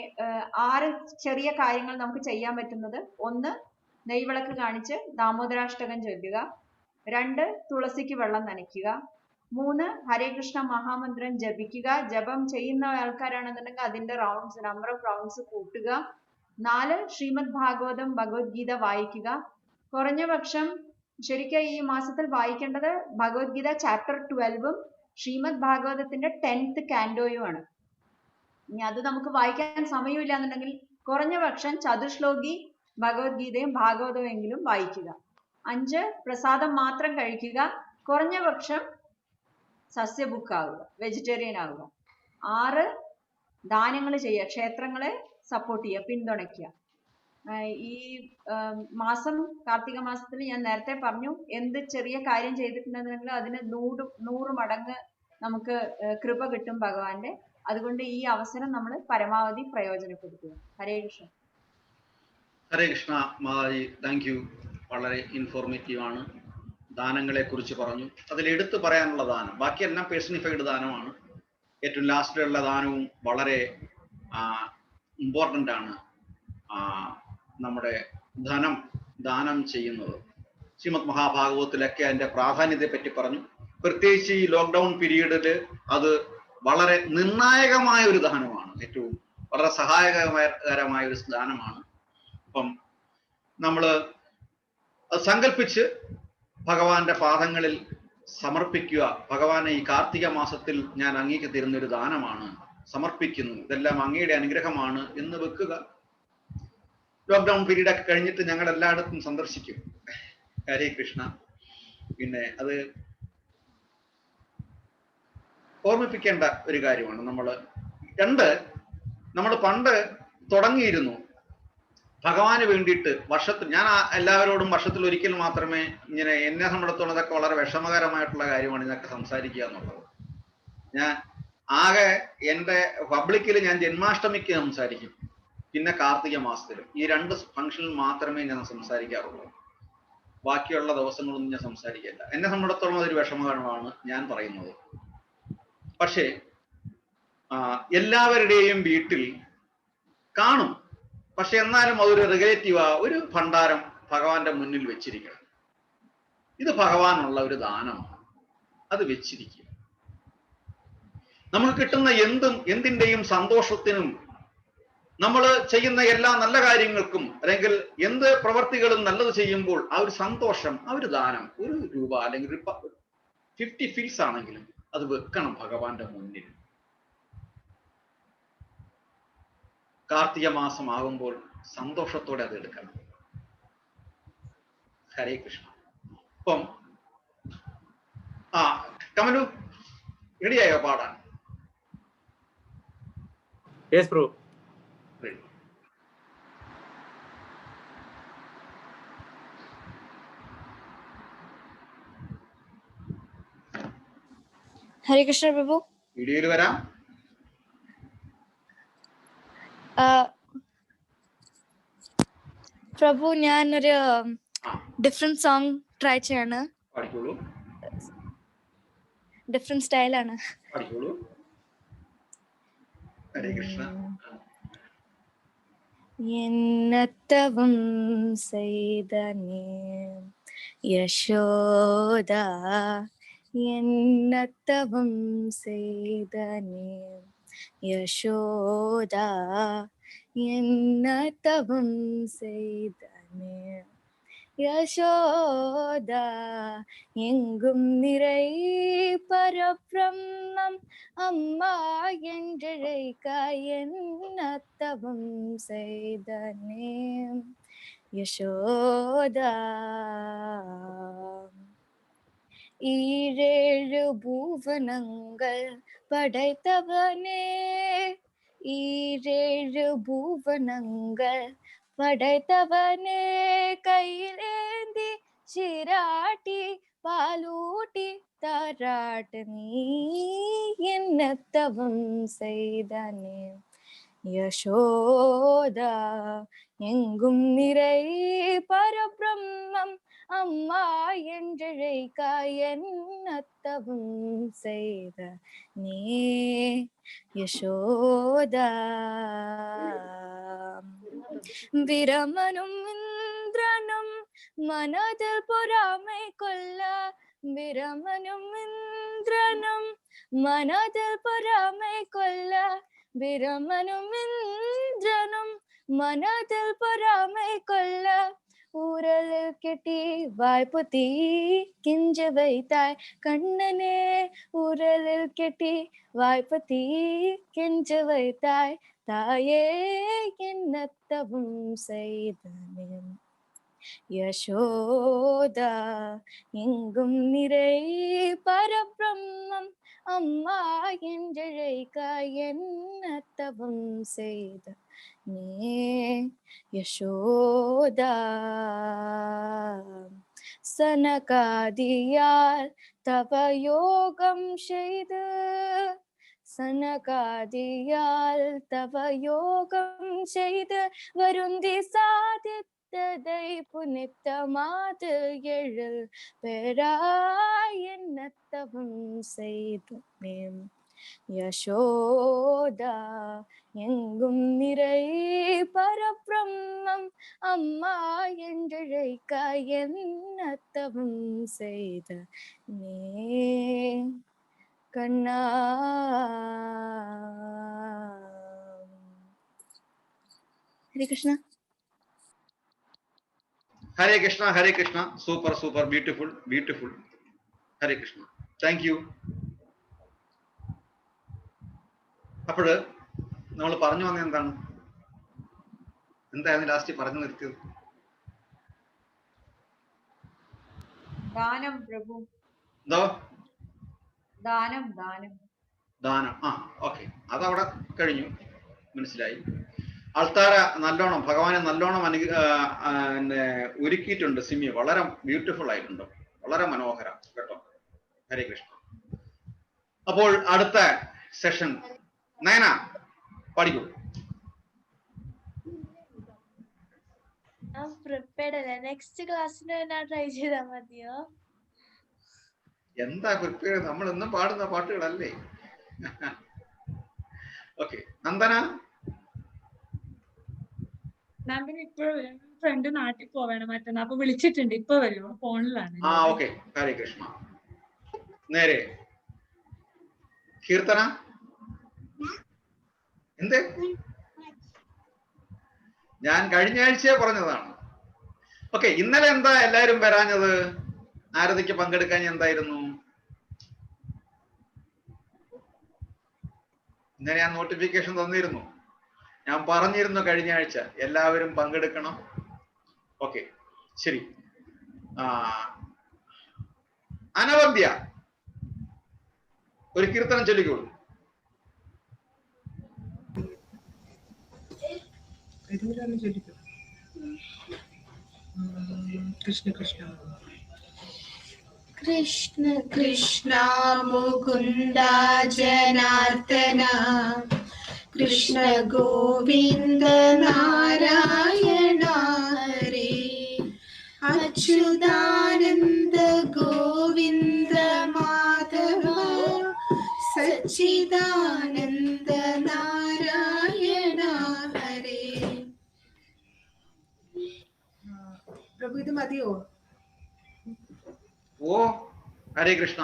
6 ചെറിയ കാര്യങ്ങൾ നമുക്ക് ചെയ്യാൻ പറ്റുന്നത്: 1, നെയ്വിളക്ക് കാണിച്ച് ദാമോദരാഷ്ടകം ചൊല്ലുക. 2, തുളസിക്ക് വെള്ളം നനയ്ക്കുക. 3, ഹരേ കൃഷ്ണ മഹാമന്ത്രം ജപിക്കുക. ജപം ചെയ്യുന്ന ആൾക്കാരാണെന്നുണ്ടെങ്കിൽ അതിന്റെ നമ്പർ ഓഫ് റൗണ്ട്സ് കൂട്ടുക. 4, ശ്രീമദ് ഭാഗവതം ഭഗവത്ഗീത വായിക്കുക. കുറഞ്ഞ പക്ഷം ശരിക്കും ഈ മാസത്തിൽ വായിക്കേണ്ടത് ഭഗവത്ഗീത ചാപ്റ്റർ 12ഉം ശ്രീമദ് ഭാഗവതത്തിന്റെ 10th കാൻഡോയുമാണ്. ഇനി അത് നമുക്ക് വായിക്കാൻ സമയമില്ല എന്നുണ്ടെങ്കിൽ കുറഞ്ഞ പക്ഷം ചതുശ്ലോകി ഭഗവത്ഗീതയും ഭാഗവതവും എങ്കിലും വായിക്കുക. 5, പ്രസാദം മാത്രം കഴിക്കുക. കുറഞ്ഞ പക്ഷം സസ്യഭുക്കാവുക, വെജിറ്റേറിയൻ ആവുക. 6, ദാനങ്ങൾ ചെയ്യുക, ക്ഷേത്രങ്ങളെ സപ്പോർട്ട് ചെയ്യുക, പിന്തുണയ്ക്കുക. ഈ മാസം കാർത്തിക മാസത്തിൽ ഞാൻ നേരത്തെ പറഞ്ഞു, എന്ത് ചെറിയ കാര്യം ചെയ്തിട്ടുണ്ടെന്നുണ്ടെങ്കിലും അതിന് 100 മടങ്ങ് നമുക്ക് കൃപ കിട്ടും ഭഗവാന്റെ. അതുകൊണ്ട് ഈ അവസരം നമ്മൾ പരമാവധി പ്രയോജനപ്പെടുത്തുക. ഹരേ കൃഷ്ണ. Hare Krishna Mataji, thank you. വളരെ ഇൻഫോർമേറ്റീവ് ആണ്. ദാനങ്ങളെ കുറിച്ച് പറഞ്ഞു. അതിൽ എടുത്തു പറയാനുള്ള ദാനം, ബാക്കിയെല്ലാം പേഴ്സണിഫൈഡ് ദാനമാണ്. ഏറ്റവും ലാസ്റ്റിലുള്ള ദാനവും വളരെ ഇമ്പോർട്ടൻ്റ് ആണ്. നമ്മുടെ ധനം ദാനം ചെയ്യുന്നത് ശ്രീമദ് മഹാഭാഗവതത്തിലൊക്കെ അതിൻ്റെ പ്രാധാന്യത്തെ പറ്റി പറഞ്ഞു. പ്രത്യേകിച്ച് ഈ ലോക്ക്ഡൗൺ പീരീഡിൽ അത് വളരെ നിർണായകമായ ഒരു ദാനമാണ്. ഏറ്റവും വളരെ സഹായകരമായ ഒരു ദാനമാണ്. അപ്പം നമ്മൾ അത് സങ്കല്പിച്ച് ഭഗവാന്റെ പാദങ്ങളിൽ സമർപ്പിക്കുക. ഭഗവാനെ ഈ കാർത്തിക മാസത്തിൽ ഞാൻ അങ്ങേക്ക് തരുന്നൊരു ദാനമാണ്, സമർപ്പിക്കുന്നു, ഇതെല്ലാം അങ്ങയുടെ അനുഗ്രഹമാണ് എന്ന് വെക്കുക. ലോക്ക്ഡൗൺ പീരീഡൊക്കെ കഴിഞ്ഞിട്ട് ഞങ്ങൾ എല്ലായിടത്തും സന്ദർശിക്കും. ഹരേ കൃഷ്ണ. പിന്നെ അത് ഓർമ്മിപ്പിക്കേണ്ട ഒരു കാര്യമാണ്. നമ്മൾ പണ്ട് തുടങ്ങിയിരുന്നു ഭഗവാന് വേണ്ടിയിട്ട് വർഷത്തിൽ, ഞാൻ എല്ലാവരോടും വർഷത്തിൽ ഒരിക്കൽ മാത്രമേ ഇങ്ങനെ, എന്നെ സംബന്ധിച്ചിടത്തോളം ഇതൊക്കെ വളരെ വിഷമകരമായിട്ടുള്ള കാര്യമാണ് ഇതൊക്കെ സംസാരിക്കുക എന്നുള്ളത്. ഞാൻ ആകെ എൻ്റെ പബ്ലിക്കിൽ ഞാൻ ജന്മാഷ്ടമിക്ക് സംസാരിക്കും, പിന്നെ കാർത്തിക മാസത്തിലും. ഈ 2 ഫംഗ്ഷനിൽ മാത്രമേ ഞാൻ സംസാരിക്കാറുള്ളൂ. ബാക്കിയുള്ള ദിവസങ്ങളൊന്നും ഞാൻ സംസാരിക്കില്ല. എന്നെ സംബന്ധിച്ചിടത്തോളം അതൊരു വിഷമകരമാണ് ഞാൻ പറയുന്നത്. പക്ഷേ എല്ലാവരുടെയും വീട്ടിൽ കാണും. പക്ഷെ എന്നാലും അതൊരു റിലേറ്റീവാ, ഒരു ഭണ്ഡാരം ഭഗവാന്റെ മുന്നിൽ വെച്ചിരിക്കണം. ഇത് ഭഗവാനുള്ള ഒരു ദാനമാണ്, അത് വെച്ചിരിക്കുക. നമുക്ക് കിട്ടുന്ന എന്തിൻ്റെയും സന്തോഷത്തിനും, നമ്മൾ ചെയ്യുന്ന എല്ലാ നല്ല കാര്യങ്ങൾക്കും, അല്ലെങ്കിൽ എന്ത് പ്രവർത്തികളും നല്ലത് ചെയ്യുമ്പോൾ ആ ഒരു സന്തോഷം, ആ ഒരു ദാനം, 1 രൂപ അല്ലെങ്കിൽ 50 ഫിൽസ് ആണെങ്കിലും അത് വെക്കണം ഭഗവാന്റെ മുന്നിൽ. കാർത്തിക മാസം ആകുമ്പോൾ സന്തോഷത്തോടെ അത് എടുക്കണം. ഹരേ കൃഷ്ണ. അപ്പം കമലു റെഡിയായോ പാടാൻ? Yes, bro. ഹരേ കൃഷ്ണ പ്രഭു. വീഡിയോയിൽ വരാം. പ്രഭു, ഞാനൊരു ഡിഫറെന്റ് സോങ് ട്രൈ ചെയ്യാണ്. ഡിഫറെന്റ് സ്റ്റൈലാണ്. എന്നത്തവം ചെയ്തനേ യശോദ, എന്നത്തവം ചെയ്തനേ യശോദ, എന്നത്തവം ചെയ്തനേ யசோதா. எங்கும் நிறை பரபிரம்மம் அம்மா என்றழைக்க என்னத்தவம் செய்தனே யசோதா. ஈரேழு பூவனங்கள் படைத்தவனே, ஈரேழு பூவனங்கள் படைத்தவனே, கையிலேந்தி சிராட்டி பாலூட்டி தாராட்டு நீ என்னத்தவம் செய்தனே யசோதா எங்கும் நிறை பரபிரம்மம் அம்மா என்றழைக்க என்னத்தவம் செய்த நீ யசோதா விரமனும் இந்திரனும் மனதில் பொறாமை கொள்ள விரமனும் இந்திரனும் மனதில் பொறாமை கொள்ள விரமனும் இந்திரனும் மனதில் பொறாமை கொள்ள ஊரலில் கெட்டி வாய்ப்புத்தி கிஞ்ச வைத்தாய் கண்ணனே ஊரலில் கெட்டி வாய்ப்புத்தி கிஞ்ச வைத்தாய் தாயே என்னத்தவும் செய்தனே யசோதா எங்கும் நிறை பரபிரம்மம் அம்மா என்றழைக்க என்னத்தவம் செய்த நீ யசோதா சனகாதியால் தவ யோகம் செய்து சனகாதியால் தவ யோகம் செய்து வருந்தி சாதித்ததை புனித்தமாது எழில் பெறாய் என்னத்தவம் செய்தேன் யசோதா எங்கும் நிறை பரபிரம்மம் அம்மா என்றழைக்க என்னத்தவம் செய்த நீ கண்ணா. Hare Krishna. Hare Krishna Hare Krishna. Super super, beautiful beautiful. Hare Krishna, thank you. അപ്പോഴ് നമ്മൾ പറഞ്ഞു വന്ന എന്താണ്, എന്തായിരുന്നു ലാസ്റ്റ് പറഞ്ഞു നിർത്തിയത്? ദാനം പ്രഭു. എന്തോ ദാനം ദാനം ദാനം. ആ ഓക്കെ, അതവിടെ കഴിഞ്ഞു, മനസ്സിലായി. ആൾത്താര നല്ലോണം ഭഗവാനെ നല്ലോണം ഒരുക്കിയിട്ടുണ്ട് സിമി. വളരെ ബ്യൂട്ടിഫുൾ ആയിട്ടുണ്ട്, വളരെ മനോഹരം കേട്ടോ. ഹരേ കൃഷ്ണ. അപ്പോൾ അടുത്ത സെഷൻ നയന പഠിക്കൂ. പ്രിപ്പയർഡ് അല്ല, നെക്സ്റ്റ് ക്ലാസ്സിന് ഞാൻ ട്രൈ ചെയ്താൽ മതിയോ? എന്താ പ്രിപ്പയർ, നമ്മൾ എന്നും പാടുന്ന പാട്ടുകളല്ലേ. ഓക്കെ, നന്ദന. മാം പിന്നെ ഇപ്പോഴും ഫ്രണ്ട് നാട്ടിൽ പോവാണ് മറ്റന്നാ, അപ്പൊ വിളിച്ചിട്ടുണ്ട്, ഇപ്പൊ വരുമോ? ഫോണിലാണ്. ആ ഓക്കെ, ഹരേ കൃഷ്ണ. നേരെ കീർത്തന. എന്ത്? ഞാൻ കഴിഞ്ഞ ആഴ്ചയെ പറഞ്ഞതാണ്. ഓക്കെ, ഇന്നലെ എന്താ എല്ലാരും വരാഞ്ഞത്? ആരതിക്ക് പങ്കെടുക്കാൻ എന്തായിരുന്നു? ഇന്നലെ ഞാൻ നോട്ടിഫിക്കേഷൻ തന്നിരുന്നു, ഞാൻ പറഞ്ഞിരുന്നു കഴിഞ്ഞ ആഴ്ച എല്ലാവരും പങ്കെടുക്കണം. ഓക്കെ, ശരി. അനവദ്യ ഒരു കീർത്തനം ചൊല്ലിക്കോളൂ. കൃഷ്ണ കൃഷ്ണ കൃഷ്ണ കൃഷ്ണ മുകുന്ദ ജനാർദ്ദന കൃഷ്ണ ഗോവിന്ദ നാരായണ ഹരേ അച്യുതാനന്ദ ഗോവിന്ദ മാധവ സച്ചിദാനന്ദ നാരായണ ഹരേ. പ്രഭു ഇത് മതിയോ? ഓ ഹരേ കൃഷ്ണ.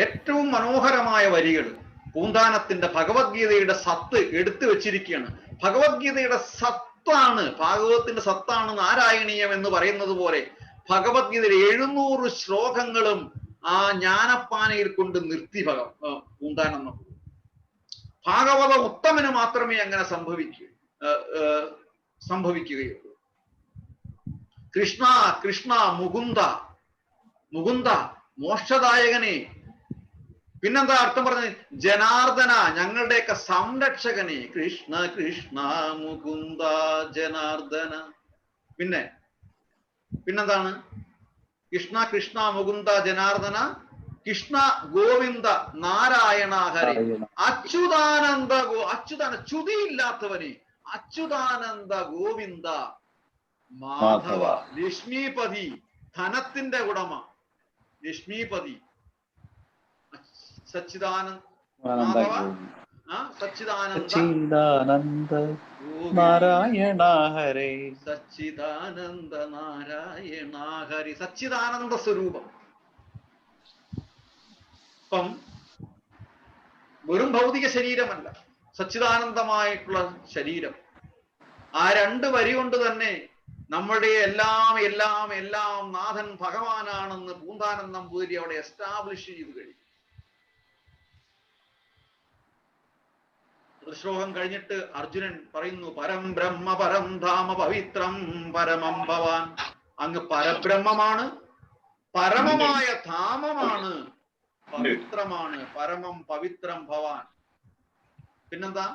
ഏറ്റവും മനോഹരമായ വരികൾ പൂന്താനത്തിന്റെ ഭഗവത്ഗീതയുടെ സത്ത് എടുത്തു വെച്ചിരിക്കുകയാണ്. ഭഗവത്ഗീതയുടെ സത്താണ്, ഭാഗവതത്തിന്റെ സത്താണ് നാരായണീയം എന്ന് പറയുന്നത് പോലെ ഭഗവത്ഗീതയിലെ 700 ശ്ലോകങ്ങളും ആ ജ്ഞാനപ്പാനയിൽ കൊണ്ട് നിർത്തി പൂന്താനം. ഭാഗവത ഉത്തമന് മാത്രമേ അങ്ങനെ സംഭവിക്കുകയുള്ളൂ. കൃഷ്ണ കൃഷ്ണ മുകുന്ദ, മുകുന്ദ മോക്ഷദായകനെ. പിന്നെന്താ അർത്ഥം പറഞ്ഞത്? ജനാർദ്ദന, ഞങ്ങളുടെയൊക്കെ സംരക്ഷകനെ. കൃഷ്ണ കൃഷ്ണ മുകുന്ദ ജനാർദ്ദന. പിന്നെന്താണ്? കൃഷ്ണ കൃഷ്ണ മുകുന്ദ ജനാർദ്ദന കൃഷ്ണ ഗോവിന്ദ നാരായണ ഹരേ. അച്യുതാനന്ദ ച്യുതിയില്ലാത്തവനെ അച്യുതാനന്ദ ഗോവിന്ദ മാധവ. ലക്ഷ്മീപതി ധനത്തിന്റെ ഉടമ ലക്ഷ്മീപതി. സച്ചിദാനന്ദ മാധവ സച്ചിദാനന്ദ നാരായണ ഹരേ. സച്ചിദാനന്ദ നാരായണ ഹരി. സച്ചിദാനന്ദ സ്വരൂപം. ഇപ്പം വെറും ഭൗതിക ശരീരമല്ല, സച്ചിദാനന്ദമായിട്ടുള്ള ശരീരം. ആ 2 വരി കൊണ്ട് തന്നെ നമ്മുടെ എല്ലാം എല്ലാം എല്ലാം നാഥൻ ഭഗവാനാണെന്ന് പൂന്താനൻ നമ്പൂതിരി അവിടെ എസ്റ്റാബ്ലിഷ് ചെയ്ത് കഴിഞ്ഞു. ശ്ലോകം കഴിഞ്ഞിട്ട് അർജുനൻ പറയുന്നു, പരം ബ്രഹ്മ പരം ധാമ പവിത്രം പരമം ഭവാൻ. അങ്ങ് പരബ്രഹ്മമാണ്, പരമമായ ധാമമാണ്, പവിത്രമാണ്. പരമം പവിത്രം ഭവാൻ. പിന്നെന്താ?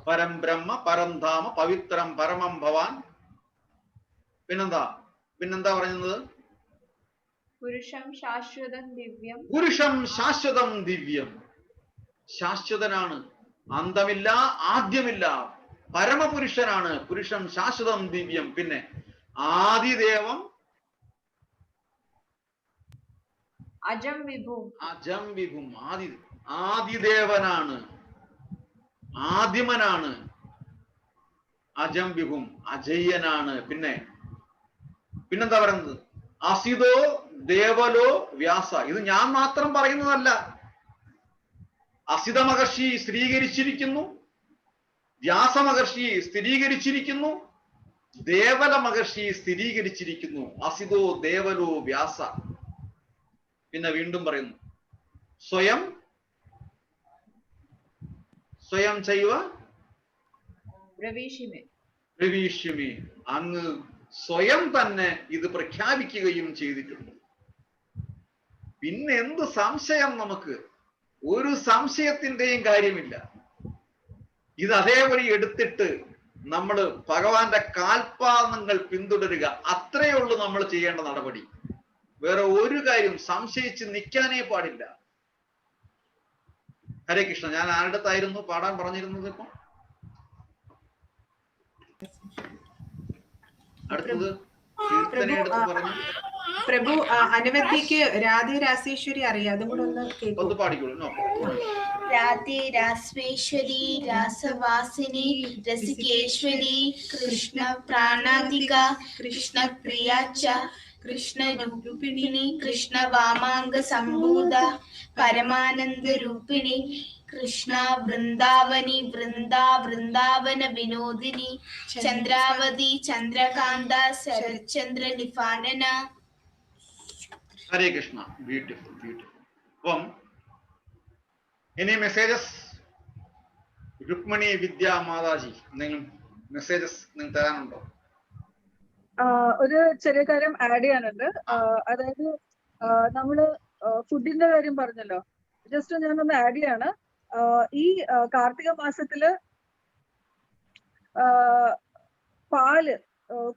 പരം ബ്രഹ്മ പരം ധാമ പവിത്രം പരമം ഭവാൻ. പിന്നെന്താ പറയുന്നത്? പുരുഷം ശാശ്വതം ദിവ്യം. പുരുഷം ശാശ്വതം ദിവ്യം. ശാശ്വതനാണ്, അന്തമില്ല, ആദ്യമില്ല, പരമപുരുഷനാണ്. പുരുഷം ശാശ്വതം ദിവ്യം. പിന്നെ ആദിദേവം അജം വിഭും. അജം വിഭും. ആദിദേവനാണ്, ആദിമനാണ്. അജം വിഭും അജയ്യനാണ്. പിന്നെന്താ പറയുന്നത്? അസിതോ ദേവലോ വ്യാസ. ഇത് ഞാൻ മാത്രം പറയുന്നതല്ല. അസിത മഹർഷി സ്ഥിരീകരിച്ചിരിക്കുന്നു, വ്യാസമഹർഷി സ്ഥിരീകരിച്ചിരിക്കുന്നു, ദേവല മഹർഷി സ്ഥിരീകരിച്ചിരിക്കുന്നു. അസിതോ ദേവലോ വ്യാസ. പിന്നെ വീണ്ടും പറയുന്നു, സ്വയം ചൈവ പ്രവീഷ്യമേ. അങ്ങ് സ്വയം തന്നെ ഇത് പ്രഖ്യാപിക്കുകയും ചെയ്തിട്ടുണ്ട്. പിന്നെ എന്ത് സംശയം? നമുക്ക് ഒരു സംശയത്തിന്റെയും കാര്യമില്ല. ഇത് അതേപടി എടുത്തിട്ട് നമ്മൾ ഭഗവാന്റെ കാൽപാദങ്ങൾ പിന്തുടരുക. അത്രയേ ഉള്ളൂ നമ്മൾ ചെയ്യേണ്ട നടപടി. വേറെ ഒരു കാര്യം സംശയിച്ച് നിൽക്കാനേ പാടില്ല. ഹരേ കൃഷ്ണ. ഞാൻ ആരുടെ അടുത്തായിരുന്നു പാടാൻ പറഞ്ഞിരുന്നത്? ഇപ്പൊ അടുത്തത് കീർത്തനയെടുത്ത് പറഞ്ഞു. പ്രഭു അനവധിക്ക് രാധേ രാസേശ്വരി അറിയാം, അതും കൂടെ ഒന്ന് പാടിക്കോളൂ. രാധേ രാസേശ്വരി രാസവാസിനി രസികേശ്വരി കൃഷ്ണ പ്രാണാധിക കൃഷ്ണ പ്രിയാച്ച കൃഷ്ണ രൂപിണി കൃഷ്ണ വാമാംഗ സംഭൂത പരമാനന്ദ രൂപിണി കൃഷ്ണ വൃന്ദാവനി വൃന്ദാവന വിനോദിനി ചന്ദ്രാവതി ചന്ദ്രകാന്ത ശരചന്ദ്ര നിഫാനന. ഹരേ കൃഷ്ണ. Beautiful beautiful. അപ്പം ഇനി മെസ്സേജസ്. രുക്മിണി വിദ്യാ മാതാജി എന്തെങ്കിലും മെസ്സേജസ് നിങ്ങൾക്ക് തരാനുണ്ടോ? ഒരു ചെറിയ കാര്യം ആഡ് ചെയ്യാനുണ്ട്. അതായത് നമ്മള് ഫുഡിന്റെ കാര്യം പറഞ്ഞല്ലോ, ജസ്റ്റ് ഞാനൊന്ന് ആഡ് ചെയ്യാണ്. ഈ കാർത്തിക മാസത്തില് പാല്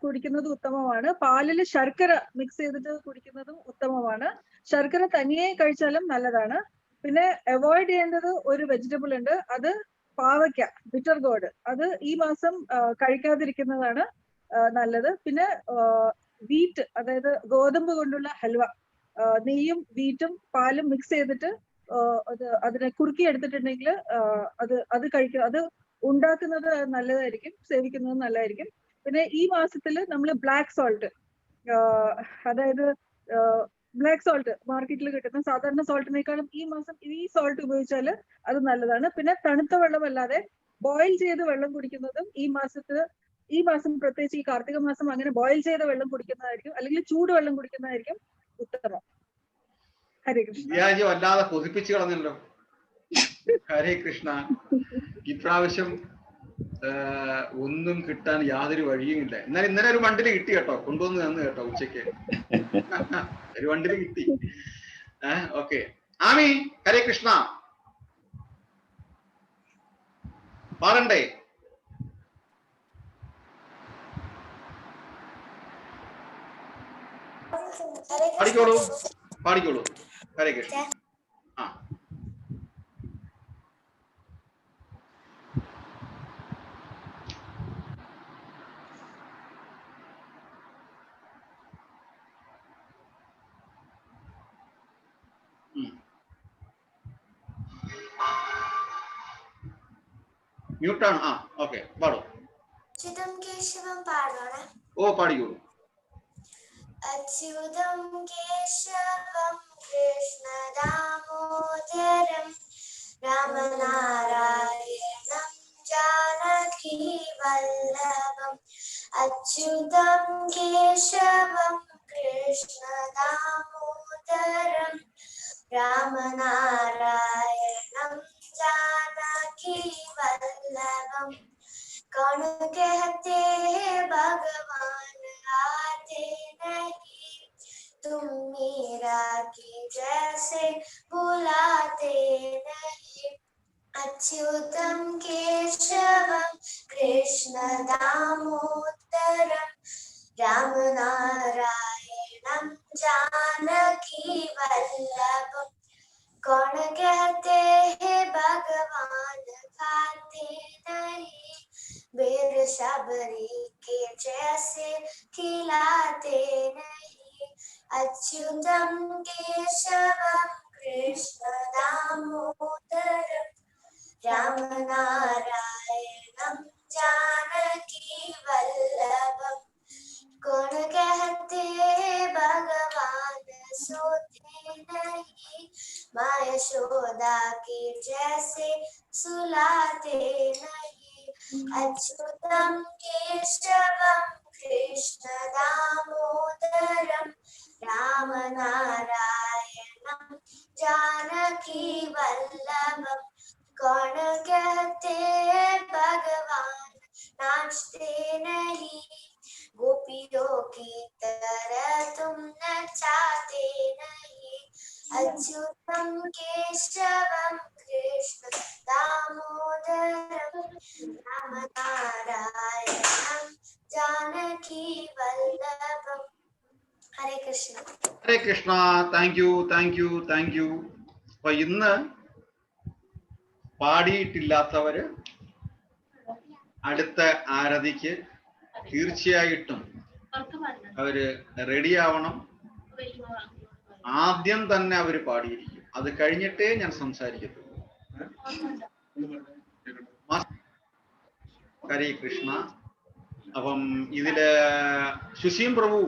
കുടിക്കുന്നത് ഉത്തമമാണ്. പാലില് ശർക്കര മിക്സ് ചെയ്തിട്ട് കുടിക്കുന്നതും ഉത്തമമാണ്. ശർക്കര തനിയെ കഴിച്ചാലും നല്ലതാണ്. പിന്നെ അവോയ്ഡ് ചെയ്യേണ്ടത് ഒരു വെജിറ്റബിൾ ഉണ്ട്, അത് പാവയ്ക്ക, ബിറ്റർ ഗോഡ്. അത് ഈ മാസം കഴിക്കാതിരിക്കുന്നതാണ് നല്ലത്. പിന്നെ വീറ്റ്, അതായത് ഗോതമ്പ് കൊണ്ടുള്ള ഹൽവ, നെയ്യും വീറ്റും പാലും മിക്സ് ചെയ്തിട്ട് അതിനെ കുറുക്കി എടുത്തിട്ടുണ്ടെങ്കിൽ അത് കഴിക്കുക. അത് ഉണ്ടാക്കുന്നത് നല്ലതായിരിക്കും, സേവിക്കുന്നത് നല്ലതായിരിക്കും. പിന്നെ ഈ മാസത്തില് നമ്മൾ ബ്ലാക്ക് സോൾട്ട്, അതായത് ബ്ലാക്ക് സോൾട്ട് മാർക്കറ്റിൽ കിട്ടുന്ന സാധാരണ സോൾട്ടിനേക്കാളും ഈ മാസം ഈ സോൾട്ട് ഉപയോഗിച്ചാൽ അത് നല്ലതാണ്. പിന്നെ തണുത്ത വെള്ളം അല്ലാതെ ബോയിൽ ചെയ്ത് വെള്ളം കുടിക്കുന്നതും ഈ മാസം പ്രത്യേകിച്ച് ഈ കാർത്തിക മാസം അങ്ങനെ ബോയിൽ ചെയ്ത വെള്ളം കുടിക്കുന്നതായിരിക്കും, അല്ലെങ്കിൽ ചൂട് വെള്ളം കുടിക്കുന്നതായിരിക്കും ഉത്തമം. ഹരേ കൃഷ്ണ. വല്ലാതെ കൊതിപ്പിച്ചു കളഞ്ഞല്ലോ. ഹരേ കൃഷ്ണ. ഇപ്രാവശ്യം ഒന്നും കിട്ടാൻ യാതൊരു വഴിയുമില്ല. എന്നാൽ ഇന്നലെ ഒരു വണ്ടില് കിട്ടി കേട്ടോ, കൊണ്ടുവന്ന് തന്നു കേട്ടോ ഉച്ചയ്ക്ക്. ഒരു വണ്ടില് കിട്ടി. ഓക്കെ. ആമി, ഹരേ കൃഷ്ണ. പാടണ്ടേ? പഠിക്കോളൂ. പാടിക്കോളൂ. ഹരേ കൃഷ്ണ. ആ മ്യൂട്ടാണ്. ആ ഓക്കെ പാടൂ. അച്യുതം കേശവം പാടോണേ. ഓ പാടിക്കോളൂ. അച്യുതം കേശവം കൃഷ്ണ ദാമോദരം രാമനാരായണം ജാനകി വല്ലഭം. അച്യുതം കേശവം കൃഷ്ണ ദാമോദരം രാമനാരായണം जानकी वल्लभम. कौन कहते हैं भगवान आते नहीं, तुम मीरा की जैसे बुलाते नहीं. अच्युतम केशवम कृष्ण दामोदरम रामनारायणम जानकी वल्लभम. कौन कहते हैं भगवान खाते नहीं, बेर शबरी के जैसे खिलाते नहीं. अच्युतम केशवम कृष्ण दामोदरम रामनारायणम जानकी वल्लभम. कौन कहते हैं भगवान सोते नहीं, माँ यशोदा की जैसे सुलाते नहीं. अच्युतम केशवम कृष्ण दामोदरम रामनारायणम जानकी वल्लभम. कौन कहते भगवान नाचते नहीं, गोपियों की तरह तुम नचाते नहीं. अच्युतम केशवम कृष्ण दामोदरम रामनारायणम जानकी वल्लभम. Hare Krishna. Hare Krishna. Thank you thank you thank you. അപ്പൊ ഇന്ന് പാടിയിട്ടില്ലാത്തവര് അടുത്ത ആരതിക്ക് തീർച്ചയായിട്ടും അവര് റെഡിയാവണം. ആദ്യം തന്നെ അവര് പാടിയിരിക്കും, അത് കഴിഞ്ഞിട്ടേ ഞാൻ സംസാരിക്കത്തുള്ളൂ. ഹരേ കൃഷ്ണ. അപ്പം ഇതില് സുശീം പ്രഭു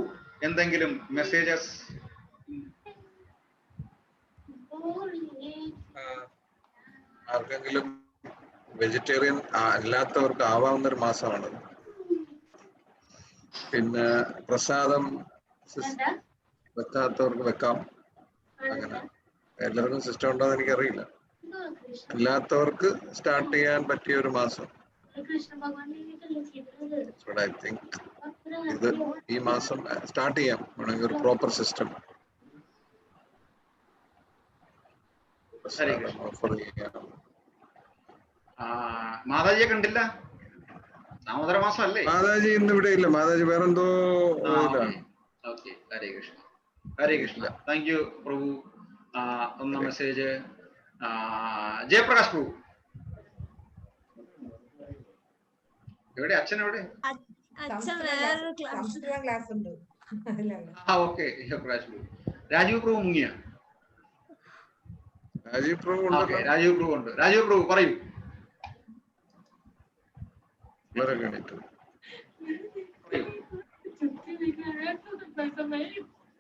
എന്തെങ്കിലും മെസ്സേജസ്? ആർക്കെങ്കിലും വെജിറ്റേറിയൻ അല്ലാത്തവർക്ക് ആവാവുന്ന ഒരു മാസമാണ്. പിന്നെ പ്രസാദം വെക്കാത്തവർക്ക് വെക്കാം. അങ്ങനെ എല്ലാവർക്കും സിസ്റ്റം ഉണ്ടോ എന്ന് എനിക്കറിയില്ല. അല്ലാത്തവർക്ക് സ്റ്റാർട്ട് ചെയ്യാൻ പറ്റിയ ഒരു മാസം. ഐ തിങ്ക് ഇത് ഈ മാസം സ്റ്റാർട്ട് ചെയ്യാം വേണമെങ്കിൽ ഒരു പ്രോപ്പർ സിസ്റ്റം ഓഫർ ചെയ്യാം. മാതാജിയെ കണ്ടില്ല, ദാമോദര മാസം അല്ലേ? മാതാജി ഇന്ന് ഇവിടെ ഇല്ല, മാതാജി വേറെന്തോ. ഹരേ കൃഷ്ണ. ഹരേ കൃഷ്ണ. താങ്ക് യു പ്രഭു. ഒന്ന് മെസ്സേജ് ജയപ്രകാശ് പ്രഭു എവിടെ? അച്ഛൻ എവിടെ? ഓക്കെ. ജയപ്രകാശ് പ്രഭു. രാജീവ് പ്രഭു മുങ്ങിയ? രാജീവ് പ്രഭു രാജീവ് പ്രഭു ഉണ്ട്. രാജീവ് പ്രഭു പറയൂ.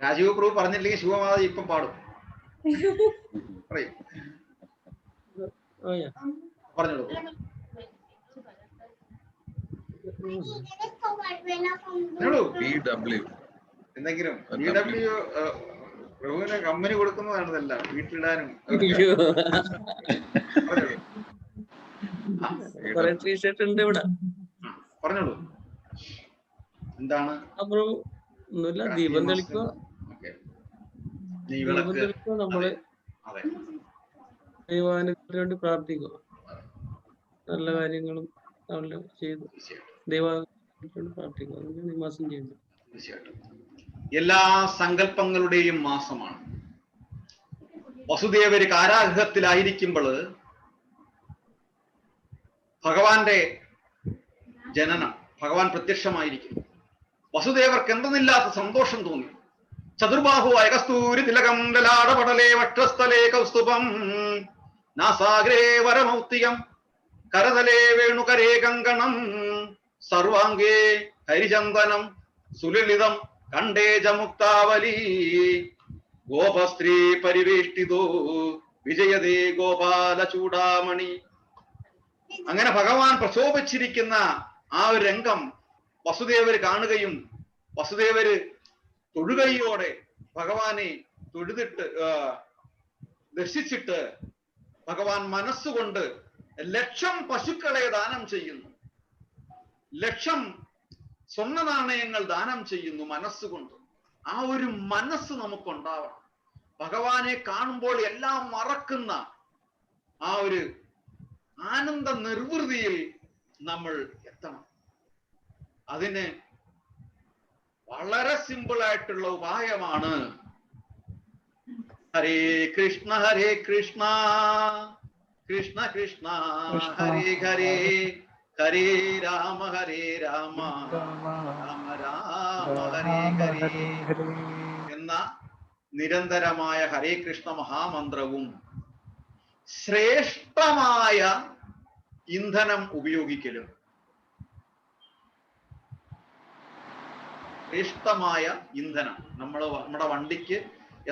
രാജീവ് പ്രഭു പറഞ്ഞില്ലെങ്കിൽ ശിവമാതാജി ഇപ്പം പാടും. പറയൂ, പറഞ്ഞോളൂ. എന്തെങ്കിലും BW പ്രഭുവിന് കമ്പനി കൊടുക്കുന്നതാണതല്ല, വീട്ടിലിടാനും. പറഞ്ഞോളൂ, എന്താണ്? ഒന്നുമില്ല, ദീപം തെളിക്കുക. ദീപം തെളിക്കുക, നമ്മള് ദൈവാനുഗ്രഹത്തിന് വേണ്ടി പ്രാർത്ഥിക്കുക. നല്ല കാര്യങ്ങളും നമ്മള് ചെയ്തു ദൈവാനുഗ്രഹത്തിന് പ്രാർത്ഥിക്കുക. ഈ മാസം ചെയ്യുന്നത് തീർച്ചയായിട്ടും എല്ലാ സങ്കല്പങ്ങളുടെയും മാസമാണ്. വസുദേവര് കാരാഗൃഹത്തിലായിരിക്കുമ്പോൾ ഭഗവാന്റെ ജനനം, ഭഗവാൻ പ്രത്യക്ഷമായിരിക്കും. വസുദേവർക്ക് എന്തെന്നില്ലാത്ത സന്തോഷം തോന്നി. ചതുർബാഹുവായ കസ്തൂരി തിലകം ലലാടപടലേ വക്ഷസ്ഥലേ കൗസ്തുഭം നാസാഗ്രേ വരമൗക്തികം കരതലേ വേണുകരേ കങ്കണം സർവാംഗേ ഹരിചന്ദനം സുലളിതം കണ്ടേ ജമുക്താവലി ഗോപസ്ത്രീ പരിവേഷ്ടിതോ വിജയതേ ഗോപാല ചൂടാമണി. അങ്ങനെ ഭഗവാൻ പ്രശോഭിച്ചിരിക്കുന്ന ആ ഒരു രംഗം വസുദേവര് കാണുകയും വസുദേവര് തൊഴുകയോടെ ഭഗവാനെ തൊഴുതിട്ട് ദർശിച്ചിട്ട് ഭഗവാൻ മനസ്സുകൊണ്ട് 1,00,000 പശുക്കളെ ദാനം ചെയ്യുന്നു, 1,00,000 സ്വർണ്ണ നാണയങ്ങൾ ദാനം ചെയ്യുന്നു മനസ്സുകൊണ്ട്. ആ ഒരു മനസ്സ് നമുക്കുണ്ടാവണം. ഭഗവാനെ കാണുമ്പോൾ എല്ലാം മറക്കുന്ന ആ ഒരു ആനന്ദ നിർവൃതിയിൽ നമ്മൾ എത്തണം. അതിന് വളരെ സിമ്പിൾ ആയിട്ടുള്ള ഉപായമാണ് ഹരേ കൃഷ്ണ കൃഷ്ണ കൃഷ്ണ ഹരേ ഹരേ ഹരേ രാമ രാമ രാമ ഹരേ ഹരേ എന്ന നിരന്തരമായ ഹരേ കൃഷ്ണ മഹാമന്ത്രവും ശ്രേഷ്ഠമായ ഇന്ധനം ഉപയോഗിക്കലും. ശ്രേഷ്ഠമായ ഇന്ധനം, നമ്മുടെ വണ്ടിക്ക്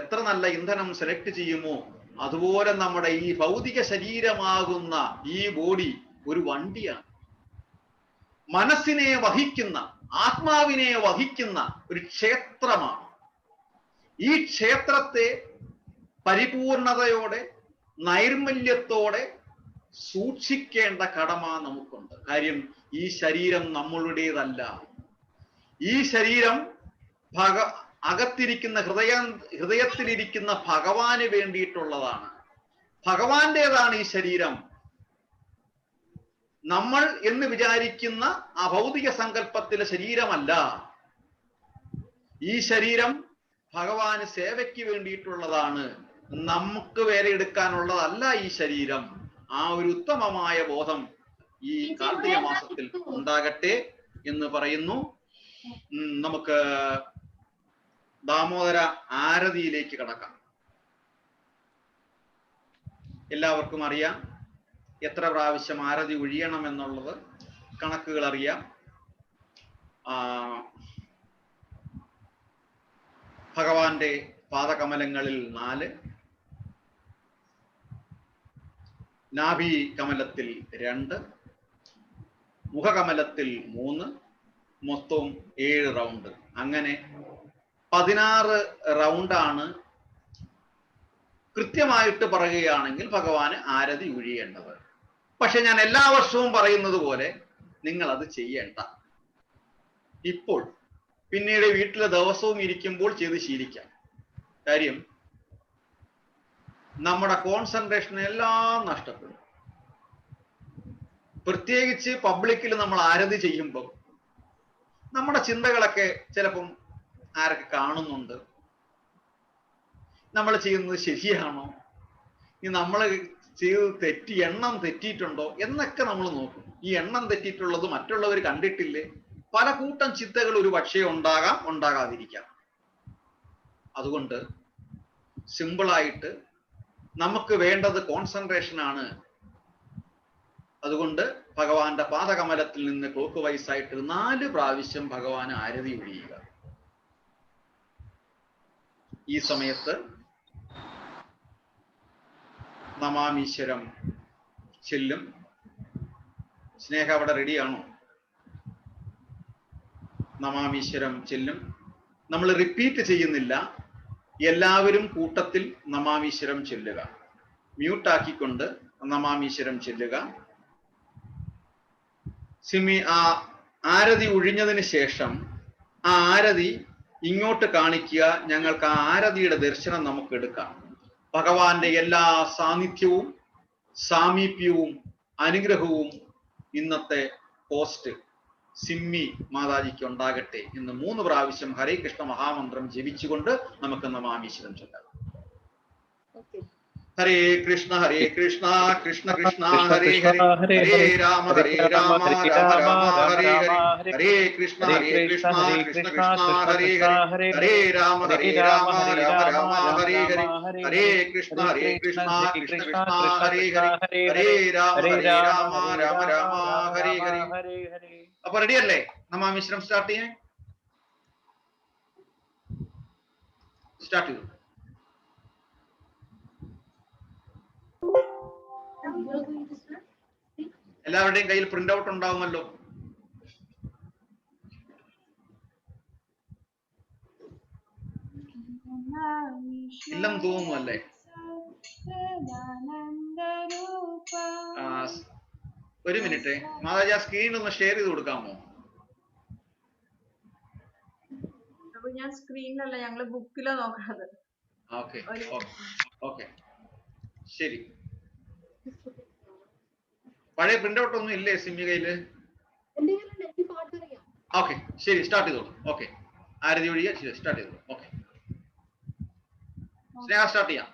എത്ര നല്ല ഇന്ധനം സെലക്ട് ചെയ്യുമോ അതുപോലെ നമ്മുടെ ഈ ഭൗതിക ശരീരമാകുന്ന ഈ ബോഡി ഒരു വണ്ടിയാണ്. മനസ്സിനെ വഹിക്കുന്ന, ആത്മാവിനെ വഹിക്കുന്ന ഒരു ക്ഷേത്രമാണ്. ഈ ക്ഷേത്രത്തെ പരിപൂർണതയോടെ നൈർമല്യത്തോടെ സൂക്ഷിക്കേണ്ട കടമ നമുക്കുണ്ട്. കാര്യം ഈ ശരീരം നമ്മളുടേതല്ല. ഈ ശരീരം അകത്തിരിക്കുന്ന ഹൃദയത്തിലിരിക്കുന്ന ഭഗവാന് വേണ്ടിയിട്ടുള്ളതാണ്. ഭഗവാന്റേതാണ് ഈ ശരീരം. നമ്മൾ എന്ന് വിചാരിക്കുന്ന ആ ഭൗതിക സങ്കല്പത്തിലെ ശരീരമല്ല. ഈ ശരീരം ഭഗവാന് സേവയ്ക്ക് വേണ്ടിയിട്ടുള്ളതാണ്. നമുക്ക് വേലയെടുക്കാനുള്ളതല്ല ഈ ശരീരം. ആ ഒരു ഉത്തമമായ ബോധം ഈ കാർത്തിക മാസത്തിൽ ഉണ്ടാകട്ടെ എന്ന് പറയുന്നു. നമുക്ക് ദാമോദര ആരതിയിലേക്ക് കടക്കാം. എല്ലാവർക്കും അറിയാം എത്ര പ്രാവശ്യം ആരതി ഒഴിയണം എന്നുള്ളത് കണക്കുകൾ അറിയാം. ഭഗവാന്റെ പാദകമലങ്ങളിൽ 4, നാഭി കമലത്തിൽ 2, മുഖകമലത്തിൽ 3, മൊത്തം 7 റൗണ്ട്. അങ്ങനെ 16 റൗണ്ടാണ് കൃത്യമായിട്ട് പറയുകയാണെങ്കിൽ ഭഗവാന് ആരതി ഒഴിയേണ്ടത്. പക്ഷെ ഞാൻ എല്ലാ വർഷവും പറയുന്നത് പോലെ നിങ്ങൾ അത് ചെയ്യേണ്ട. ഇപ്പോൾ പിന്നീട് വീട്ടിലെ ദിവസവും ഇരിക്കുമ്പോൾ ചെയ്ത് ശീലിക്കാം. കാര്യം നമ്മുടെ കോൺസെൻട്രേഷൻ എല്ലാം നഷ്ടപ്പെടും. പ്രത്യേകിച്ച് പബ്ലിക്കിൽ നമ്മൾ ആരതി ചെയ്യുമ്പോൾ നമ്മുടെ ചിന്തകളൊക്കെ ചിലപ്പം ആരൊക്കെ കാണുന്നുണ്ട്, നമ്മൾ ചെയ്യുന്നത് ശരിയാണോ, നമ്മൾ ചെയ്ത് എണ്ണം തെറ്റിയിട്ടുണ്ടോ എന്നൊക്കെ നമ്മൾ നോക്കും. ഈ എണ്ണം തെറ്റിയിട്ടുള്ളത് മറ്റുള്ളവർ കണ്ടിട്ടില്ലേ? പല കൂട്ടം ചിന്തകൾ ഒരു പക്ഷേ ഉണ്ടാകാം, ഉണ്ടാകാതിരിക്കാം. അതുകൊണ്ട് സിമ്പിളായിട്ട് നമുക്ക് വേണ്ടത് കോൺസെൻട്രേഷൻ ആണ്. അതുകൊണ്ട് ഭഗവാന്റെ പാദകമലത്തിൽ നിന്ന് ക്ലോക്ക് വൈസ് ആയിട്ട് 4 പ്രാവശ്യം ഭഗവാന് ആരതി ഒഴിയുക. ഈ സമയത്ത് നമാമീശ്വരം ചെല്ലും. സ്നേഹ അവിടെ റെഡിയാണോ? നമാമീശ്വരം ചെല്ലും. നമ്മൾ റിപ്പീറ്റ് ചെയ്യുന്നില്ല, എല്ലാവരും കൂട്ടത്തിൽ നമാമീശ്വരം ചൊല്ലുക. മ്യൂട്ടാക്കിക്കൊണ്ട് നമാമീശ്വരം ചൊല്ലുക. ആ ആരതി ഒഴിഞ്ഞതിന് ശേഷം ആ ആരതി ഇങ്ങോട്ട് കാണിക്കുക. ഞങ്ങൾക്ക് ആ ആരതിയുടെ ദർശനം നമുക്ക് എടുക്കാം. ഭഗവാന്റെ എല്ലാ സാന്നിധ്യവും സാമീപ്യവും അനുഗ്രഹവും ഇന്നത്തെ പോസ്റ്റ് സിമ്മി മാതാജിക്ക് ഉണ്ടാകട്ടെ എന്ന് 3 പ്രാവശ്യം ഹരേ കൃഷ്ണ മഹാമന്ത്രം ജപിച്ചുകൊണ്ട് നമുക്ക് നമാമീശ്വരം ചൊല്ലാം. ഹരേ കൃഷ്ണ കൃഷ്ണ കൃഷ്ണ ഹരേ ഹരേ ഹരേ രാമ രാമ രാമ ഹരേ ഹരേ ഹരേ കൃഷ്ണ കൃഷ്ണ കൃഷ്ണ ഹരേ ഹരേ ഹരേ രാമ രാമ രാമ ഹരേ ഹരേ ഹരേ കൃഷ്ണ കൃഷ്ണ കൃഷ്ണ ഹരേ ഹരേ ഹരേ രാമ രാമ രാമ ഹരേ ഹരേ. അപ്പൊ റെഡി അല്ലേ? നമ്മ മിശ്രം സ്റ്റാർട്ട് ചെയ്യാൻ സ്റ്റാർട്ട് ചെയ്തു. എല്ലാവരുടെയും കയ്യിൽ പ്രിന്റ് ഔട്ട് ഉണ്ടാവുമല്ലോ. ഇല്ലെന്ന് തോന്നുന്നു അല്ലേ? ഒരു മിനിറ്റ് മാതാജി, ആ സ്ക്രീൻ ഒന്ന് ഷെയർ ചെയ്ത് കൊടുക്കാമോ? ഞാൻ സ്ക്രീനിലല്ല, ഞങ്ങള് ബുക്കിലാ നോക്കുന്നത്. ഓക്കെ ഓക്കെ ശരി. പഴയ പ്രിന്റ് ഔട്ട് ഒന്നും ഇല്ലേ സിമ്മി കയ്യില്? ഓക്കെ ശരി, സ്റ്റാർട്ട് ചെയ്തോളൂ. ഓക്കെ, ആരതി ഒഴിയ സ്റ്റാർട്ട് ചെയ്തോളൂ. ഓക്കെ സ്നേഹ സ്റ്റാർട്ട് ചെയ്യാം.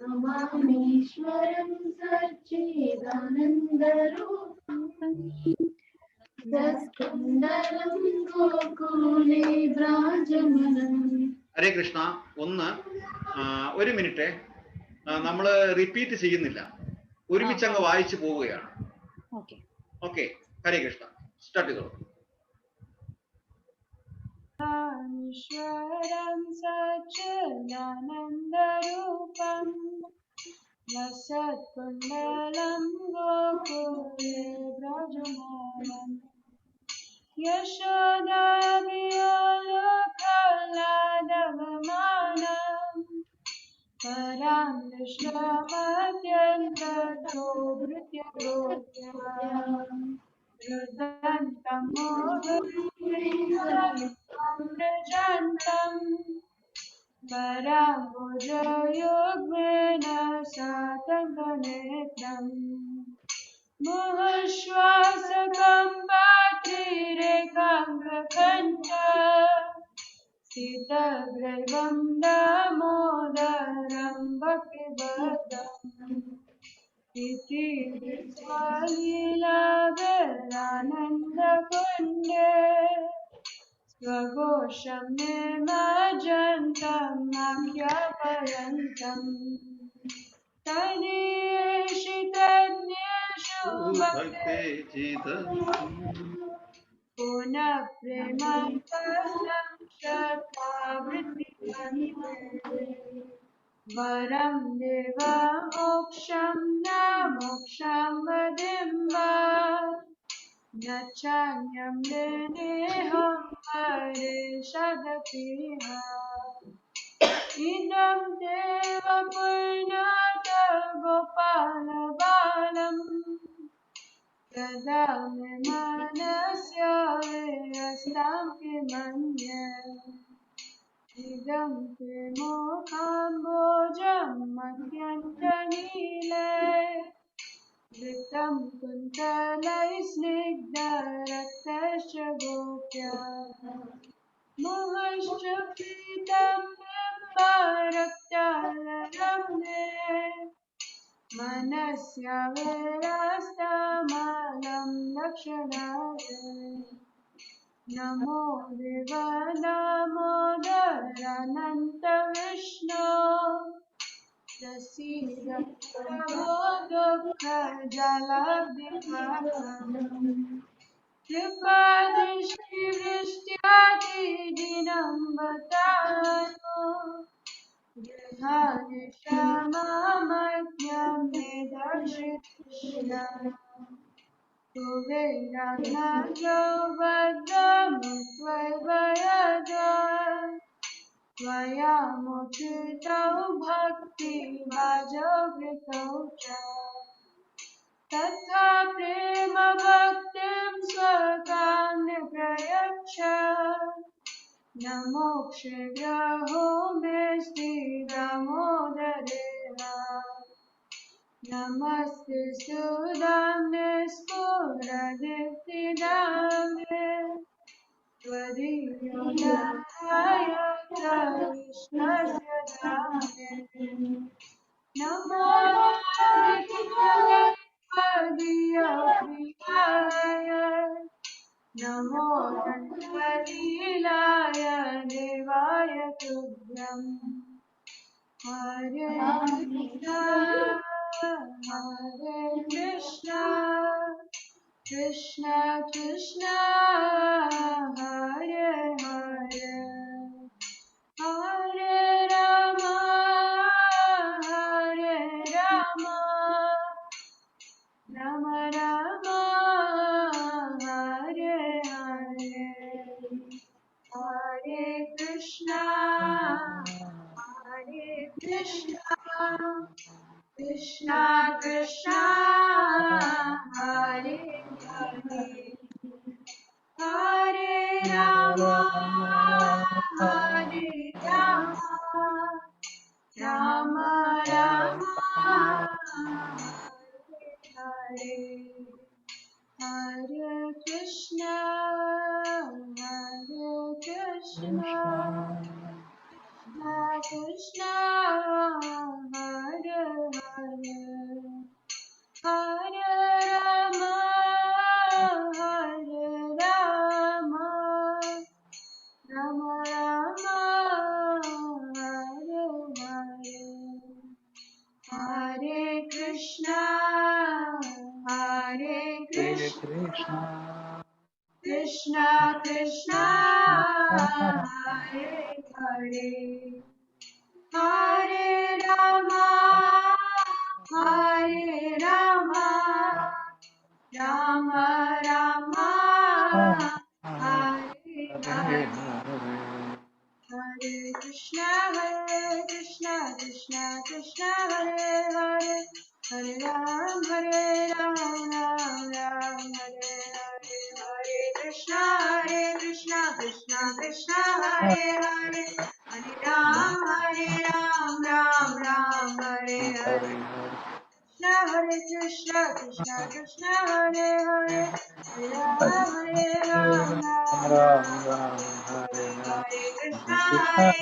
നമാമീശ്വരം സച്ചിദാനന്ദരൂപം സസ്കുണ്ഡലം ഗോകുലേ വ്രാജമനം. ഹരേ കൃഷ്ണ. ഒരു മിനിറ്റ്, നമ്മള് റിപ്പീറ്റ് ചെയ്യുന്നില്ല, ഒരുമിച്ച് അങ്ങ് വായിച്ചു പോവുകയാണ്. ഓക്കെ ഹരേ കൃഷ്ണ, സ്റ്റാർട്ട് ചെയ്തോളൂ. ഈശ്വരം സച്ചിദാനന്ദരൂപം ലസത്കുണ്ഡലം ഗോകുലേ വ്രജമാനം യശോദാഭിയാലപ്രഹ്ലാദവമാനം പരാം ദൃഷ്ടമത്യന്തോഭൃത്യഗോപ്യം രുദന്തം മോഹമൃജന്തം പരാംബുജയുഗ്മേന സാതംഗനേത്രം മുഹശ്വാസകം പാത്രിരേഖാം പ്രകണ്ഠ സ്ഥിതഗ്രീവം ദാമോദരം ഭക്തിവദം ഇതി ദൃഷ്ട്വാ ലീലാവിലാനന്ദകുണ്ഡേ स्वघोषं निर्मजन्तं आख्यापयन्तं तदीशितज्ञेषु पुनः प्रेमं पदं शतावृत्तिः वरं देव मोक्षं न मोक्षं वदिम्वा न चान्यं देनेहं परिषदपीह इदं देव पुण्यत गोपालबालं ददामि मनस्य विरस्तां किमन्ये इदं ते मोहाम्बोजं मध्यन्तनीले ऋतं कुन्तलैस्निग्धरक्तश्च गोप्या मुहश्च पीतं बिम्बरक्तालरम्णे मनस्य विरस्तमलं लक्षणाय नमो देव दामोदरानन्तविष्णो प्रसीद प्रभो दुःखजलधिकरणं कृपादृष्टिवृष्ट्यादिदिनं बतानो गृहाणि क्षमामज्ञं निदर्शय कुबेराज्ञो वद्मत्वैव यदा त्वया मुचितौ भक्तिभाजवृतौ च तथा प्रेम भक्तिं स्वकां प्रयच्छ नमो क्षुद्रहो मे श्री दामोदरेण नमस्ते सुदाम्ने स्फुरदीप्तिदाम्ने त्वदीयोदाय कृष्णस्य दाम्ने नमो त्वदीयप्रियाय नमो नन्वलीलाय देवाय तुभ्यम् हरे कृष्णा कृष्णा कृष्णा हरे हरे हरे राम राम राम हरे हरे हरे कृष्णा कृष्णा कृष्णा हरे हरे हरे राम राम राम हरे हरे कृष्णा कृष्णा हरे हरे हरे राम राम राम हरे हरे हरे कृष्णा कृष्णा कृष्णा हरे हरे हरे राम राम राम हरे हरे हरे कृष्णा कृष्णा कृष्णा हरे हरे हरे राम राम राम हरे हरे हरे कृष्णा कृष्णा कृष्णा हरे हरे हरे राम राम राम हरे हरे हरे कृष्णा कृष्णा हरे हरे हरे राम राम हरे Krishna Krishna Krishna Hare Hare Hare Ram Ram Hare Hare Hare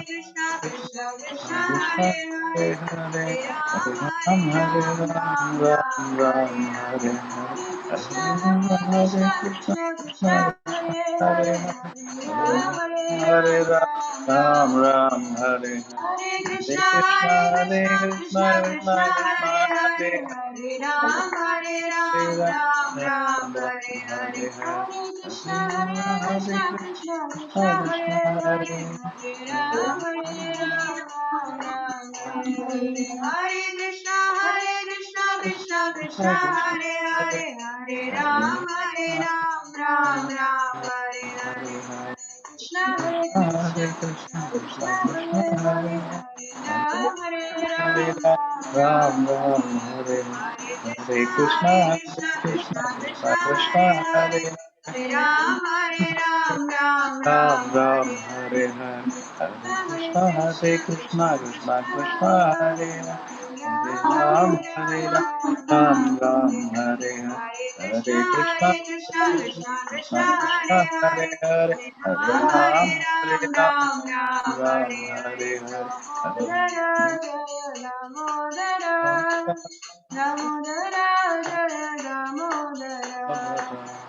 Krishna Krishna Hare Hare Hare Ram Ram Ram Ram Hare हरे Hare Krishna Krishna Krishna Krishna Krishna हरे Hare Hare Hare Ram Hare Ram Ram Hare Hare Hare Hare हरे कृष्णा Hare कृष्णा Krishna हरे Krishna हरे Hare हरे Ram Ram Hare Hare Hare Krishna Krishna Hare Hare Hare Ram Ram Hare Hare Krishna Hare Krishna Krishna Krishna Hare हरे Ram Hare Ram Ram Ram Hare हरे Hare Krishna Krishna Krishna Krishna Krishna हरे Hare Hare Hare Ram Ram Ram Hare Hare Hare Hare हरे Hare Krishna Krishna Krishna Hare Hare Ram Hare Ram Ram Hare Hare Krishna Krishna Krishna Hare Hare Hare Ram Hare Ram Hare Hare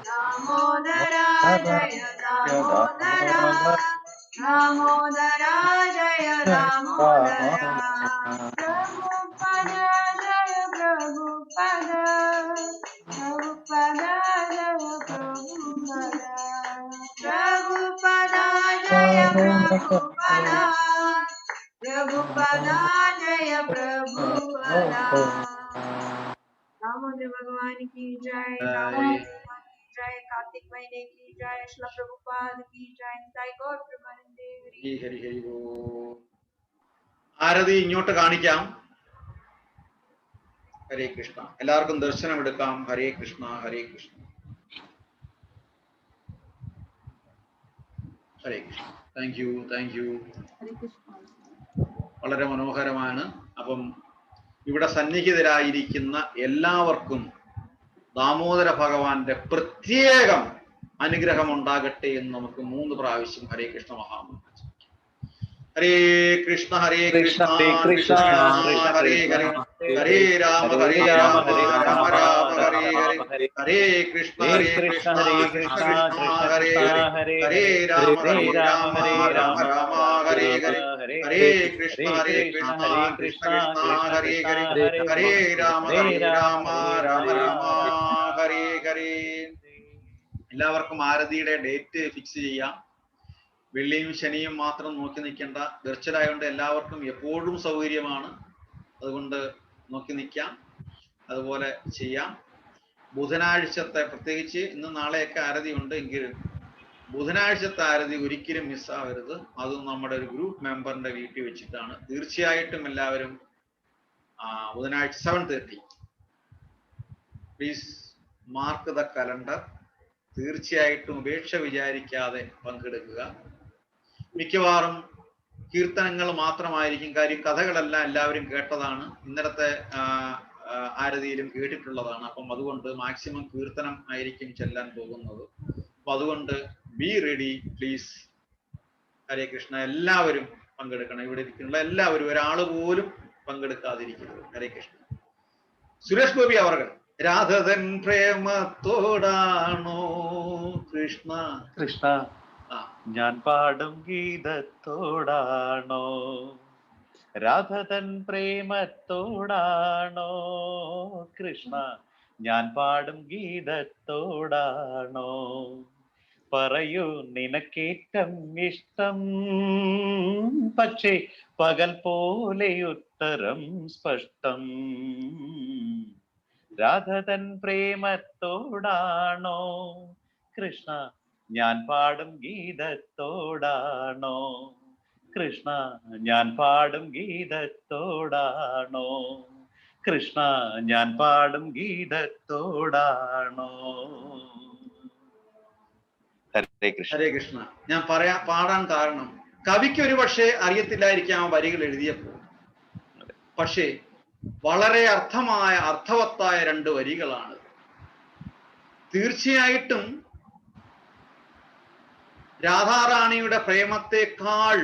Damodar जय दामोदर जय दामोदर प्रभुपद जय प्रभुपद प्रभुपद जय प्रभुपद प्रभुपद जय प्रभुपद प्रभुपद जय प्रभुपद दामोदर भगवान की जय दामोदर भगवान की जय कार्तिक महीने की जय श्रील प्रभुपाद की जय जय गौर प्रेमानंदे हरि ഹരി ഹരി ഓ. ആരതി ഇങ്ങോട്ട് കാണിക്കാം. ഹരേ കൃഷ്ണ. എല്ലാവർക്കും ദർശനം എടുക്കാം. Hare Krishna Hare Krishna. Hare Krishna. Thank you, thank you. വളരെ മനോഹരമാണ്. അപ്പം ഇവിടെ സന്നിഹിതരായിരിക്കുന്ന എല്ലാവർക്കും ദാമോദര ഭഗവാന്റെ പ്രത്യേകം അനുഗ്രഹം ഉണ്ടാകട്ടെ എന്ന് നമുക്ക് 3 പ്രാവശ്യം ഹരേ കൃഷ്ണ മഹാമന്ത്രം. ഹരേ കൃഷ്ണ ഹരേ കൃഷ്ണ കൃഷ്ണ ഹരേ ഹരേ ഹരേ രാമ രാമ രാമ ഹരേ ഹരേ ഹരേ കൃഷ്ണ കൃഷ്ണ ഹരേ ഹരേ ഹരേ രാമ രാമ രാമ ഹരേ ഹരേ ഹരേ കൃഷ്ണ കൃഷ്ണ കൃഷ്ണ ഹരേ ഹരേ ഹരേ രാമ രാമ രാമ ഹരേ ഹരേ. എല്ലാവർക്കും ആരതിയുടെ ഡേറ്റ് ഫിക്സ് ചെയ്യാം. വെള്ളിയും ശനിയും മാത്രം നോക്കി നിൽക്കേണ്ട. വെർച്വലായതുകൊണ്ട് എല്ലാവർക്കും എപ്പോഴും സൗകര്യമാണ്. അതുകൊണ്ട് നോക്കി നിൽക്കാം, അതുപോലെ ചെയ്യാം. ബുധനാഴ്ചത്തെ പ്രത്യേകിച്ച് ഇന്ന് നാളെയൊക്കെ ആരതി ഉണ്ട് എങ്കിലും ബുധനാഴ്ചത്തെ ആരതി ഒരിക്കലും മിസ്സാവരുത്. അതും നമ്മുടെ ഒരു ഗ്രൂപ്പ് മെമ്പറിന്റെ വീട്ടിൽ വെച്ചിട്ടാണ്. തീർച്ചയായിട്ടും എല്ലാവരും ബുധനാഴ്ച 7:30 പ്ലീസ് മാർക്ക് ദ കലണ്ടർ. തീർച്ചയായിട്ടും ഉപേക്ഷ വിചാരിക്കാതെ പങ്കെടുക്കുക. മിക്കവാറും കീർത്തനങ്ങൾ മാത്രമായിരിക്കും. കാര്യം കഥകളെല്ലാം എല്ലാവരും കേട്ടതാണ്, ഇന്നലത്തെ ആരതിയിലും കേട്ടിട്ടുള്ളതാണ്. അപ്പം അതുകൊണ്ട് മാക്സിമം കീർത്തനം ആയിരിക്കും ചെല്ലാൻ പോകുന്നത്. അപ്പൊ അതുകൊണ്ട് ബി റെഡി പ്ലീസ്. ഹരേ കൃഷ്ണ. എല്ലാവരും പങ്കെടുക്കണം. ഇവിടെ ഇരിക്കുന്ന എല്ലാവരും, ഒരാൾ പോലും പങ്കെടുക്കാതിരിക്കരുത്. ഹരേ കൃഷ്ണ. സുരേഷ് ഗോപി അവർകൾ രാധതൻ പ്രേമത്തോടാണോ കൃഷ്ണ കൃഷ്ണ ഞാൻ പാടും ഗീതത്തോടാണോ, രാധതൻ പ്രേമത്തോടാണോ കൃഷ്ണ ഞാൻ പാടും ഗീതത്തോടാണോ, പറയൂ നിനക്കേറ്റം ഇഷ്ടം, പക്ഷേ പകൽ പോലെ ഉത്തരം സ്പഷ്ടം, രാധതൻ പ്രേമത്തോടാണോ കൃഷ്ണ ഞാൻ പാടും ഗീതത്തോടാണോ, കൃഷ്ണ ഞാൻ പാടും ഗീതത്തോടാണോ, കൃഷ്ണ ഞാൻ പാടും ഗീതത്തോടാണോ. ഹരേ കൃഷ്ണ. ഹരേ കൃഷ്ണ. ഞാൻ പാടാൻ കാരണം കവിക്ക് ഒരു പക്ഷേ അറിയത്തില്ലായിരിക്കാം ആ വരികൾ എഴുതിയപ്പോൾ. പക്ഷേ വളരെ അർത്ഥവത്തായ 2 വരികളാണ്. തീർച്ചയായിട്ടും രാധാറാണിയുടെ പ്രേമത്തെക്കാൾ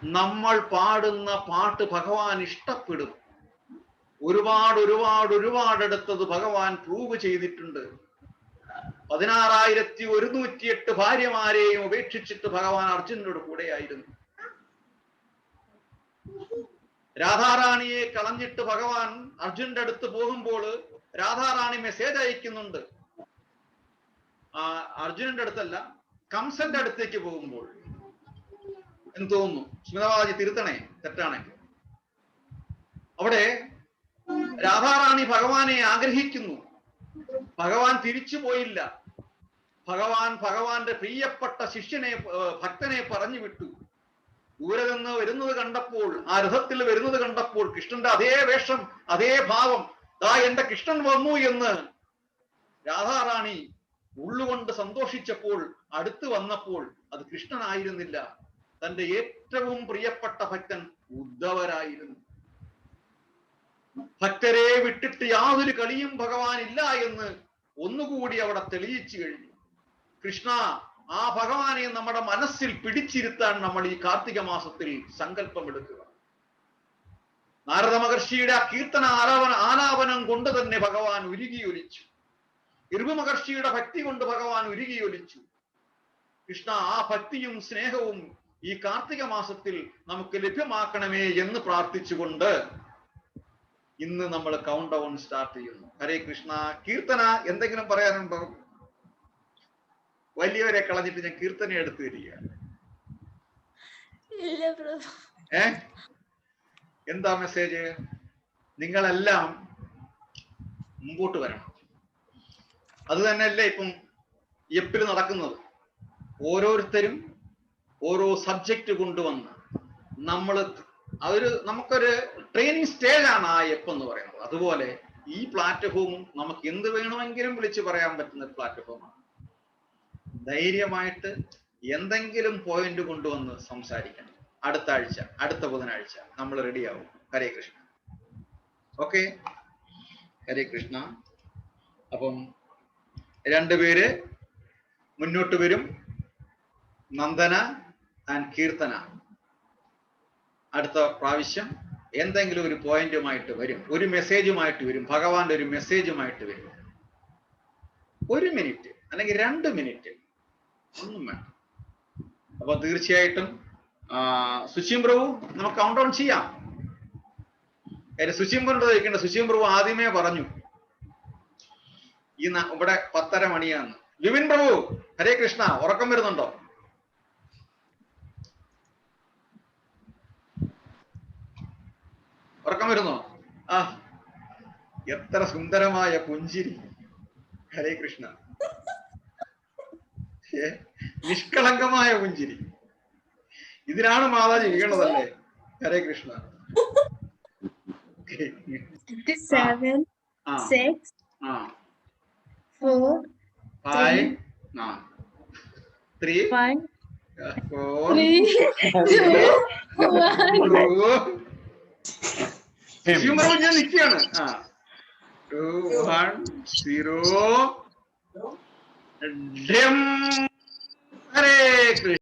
നമ്മൾ പാടുന്ന പാട്ട് ഭഗവാൻ ഇഷ്ടപ്പെടും. ഒരുപാടടുത്തത് ഭഗവാൻ പ്രൂവ് ചെയ്തിട്ടുണ്ട്. 16,108 ഭാര്യമാരെയും ഉപേക്ഷിച്ചിട്ട് ഭഗവാൻ അർജുനനോട് കൂടെയായിരുന്നു. രാധാറാണിയെ കളഞ്ഞിട്ട് ഭഗവാൻ അർജുനന്റെ അടുത്ത് പോകുമ്പോൾ രാധാറാണി മെസ്സേജ് അയക്കുന്നുണ്ട്. അർജുനന്റെ അടുത്തല്ല, കംസന്റെ അടുത്തേക്ക് പോകുമ്പോൾ എന്ന് തോന്നുന്നു. സ്മിതവാജി തിരുത്തണേ തെറ്റാണെങ്കിൽ. അവിടെ രാധാറാണി ഭഗവാനെ ആഗ്രഹിക്കുന്നു. ഭഗവാൻ തിരിച്ചു പോയില്ല. ഭഗവാന്റെ പ്രിയപ്പെട്ട ഭക്തനെ പറഞ്ഞു വിട്ടു. ദൂരെ നിന്ന് വരുന്നത് കണ്ടപ്പോൾ, ആ രഥത്തിൽ വരുന്നത് കണ്ടപ്പോൾ, കൃഷ്ണന്റെ അതേ വേഷം അതേ ഭാവം, ദാ എന്റെ കൃഷ്ണൻ വന്നു എന്ന് രാധാറാണി ഉള്ളുകൊണ്ട് സന്തോഷിച്ചപ്പോൾ അടുത്ത് വന്നപ്പോൾ അത് കൃഷ്ണനായിരുന്നില്ല, തന്റെ ഏറ്റവും പ്രിയപ്പെട്ട ഭക്തൻ ഉദ്ധവരായിരുന്നു. ഭക്തരെ വിട്ടിട്ട് യാതൊരു കളിയും ഭഗവാൻ ഇല്ല എന്ന് ഒന്നുകൂടി അവിടെ തെളിയിച്ചു കഴിഞ്ഞു. കൃഷ്ണ, ആ ഭഗവാനെ നമ്മുടെ മനസ്സിൽ പിടിച്ചിരുത്താൻ നമ്മൾ ഈ കാർത്തിക മാസത്തിൽ സങ്കല്പമെടുക്കുക. നാരദ മഹർഷിയുടെ ആ കീർത്തന ആലാപനം കൊണ്ട് തന്നെ ഭഗവാൻ ഉരുകിയൊലിച്ചു. ഇർവ മഹർഷിയുടെ ഭക്തി കൊണ്ട് ഭഗവാൻ ഉരുകിയൊലിച്ചു. കൃഷ്ണ, ആ ഭക്തിയും സ്നേഹവും ഈ കാർത്തിക മാസത്തിൽ നമുക്ക് ലഭ്യമാക്കണമേ എന്ന് പ്രാർത്ഥിച്ചുകൊണ്ട് ഇന്ന് നമ്മൾ കൗണ്ട് ഡൗൺ സ്റ്റാർട്ട് ചെയ്യുന്നു. ഹരേ കൃഷ്ണ. കീർത്തന എന്തെങ്കിലും പറയാനുണ്ടോ? വലിയവരെ കളഞ്ഞിട്ട് ഞാൻ കീർത്തന എടുത്തു തരിക. എന്താ മെസ്സേജ്? നിങ്ങളെല്ലാം മുമ്പോട്ട് വരണം. അത് തന്നെയല്ലേ ഇപ്പം എപ്പിൽ നടക്കുന്നത്. ഓരോരുത്തരും ഓരോ സബ്ജക്റ്റ് കൊണ്ടുവന്ന് നമുക്കൊരു ട്രെയിനിങ് സ്റ്റേജ് ആണ് ആ എപ്പ് എന്ന് പറയുന്നത്. അതുപോലെ ഈ പ്ലാറ്റ്ഫോമും നമുക്ക് എന്ത് വേണമെങ്കിലും വിളിച്ചു പറയാൻ പറ്റുന്ന പ്ലാറ്റ്ഫോമാണ്. ധൈര്യമായിട്ട് എന്തെങ്കിലും പോയിന്റ് കൊണ്ടുവന്ന് സംസാരിക്കണം. അടുത്ത ആഴ്ച, അടുത്ത ബുധനാഴ്ച നമ്മൾ റെഡിയാവും. ഹരേ കൃഷ്ണ. ഓക്കെ, ഹരേ കൃഷ്ണ. അപ്പം രണ്ടുപേര് മുന്നോട്ട് വരും. നന്ദന ആൻഡ് കീർത്തന അടുത്ത പ്രാവശ്യം എന്തെങ്കിലും ഒരു പോയിന്റുമായിട്ട് വരും, ഒരു മെസ്സേജുമായിട്ട് വരും, ഭഗവാന്റെ ഒരു മെസ്സേജുമായിട്ട് വരും. 1 മിനിറ്റ് അല്ലെങ്കിൽ 2 മിനിറ്റ് ഒന്നും വേണം. അപ്പൊ തീർച്ചയായിട്ടും സുശീം പ്രഭു നമുക്ക് കൗണ്ട് ഡൗൺ ചെയ്യാം. സുശീം പ്രഭു ചോദിക്കേണ്ട. സുശീം പ്രഭു ആദ്യമേ പറഞ്ഞു ഈ ഇവിടെ 10:30 മണിയാന്ന്. വിപിൻ പ്രഭു ഹരേ കൃഷ്ണ, ഉറക്കം വരുന്നുണ്ടോ? ഉറക്കം വരുന്നോ? ആ, എത്ര സുന്ദരമായ പുഞ്ചിരി. ഹരേ കൃഷ്ണ. നിഷ്കളങ്കമായ പുഞ്ചിരി. ഇതിനാണ് മാതാജി വീണതല്ലേ? ഹരേ കൃഷ്ണ. 7 6 4 5 3 4 ഞാൻ നിൽക്കുകയാണ്. 2 1 0 ഹരേ കൃഷ്ണ.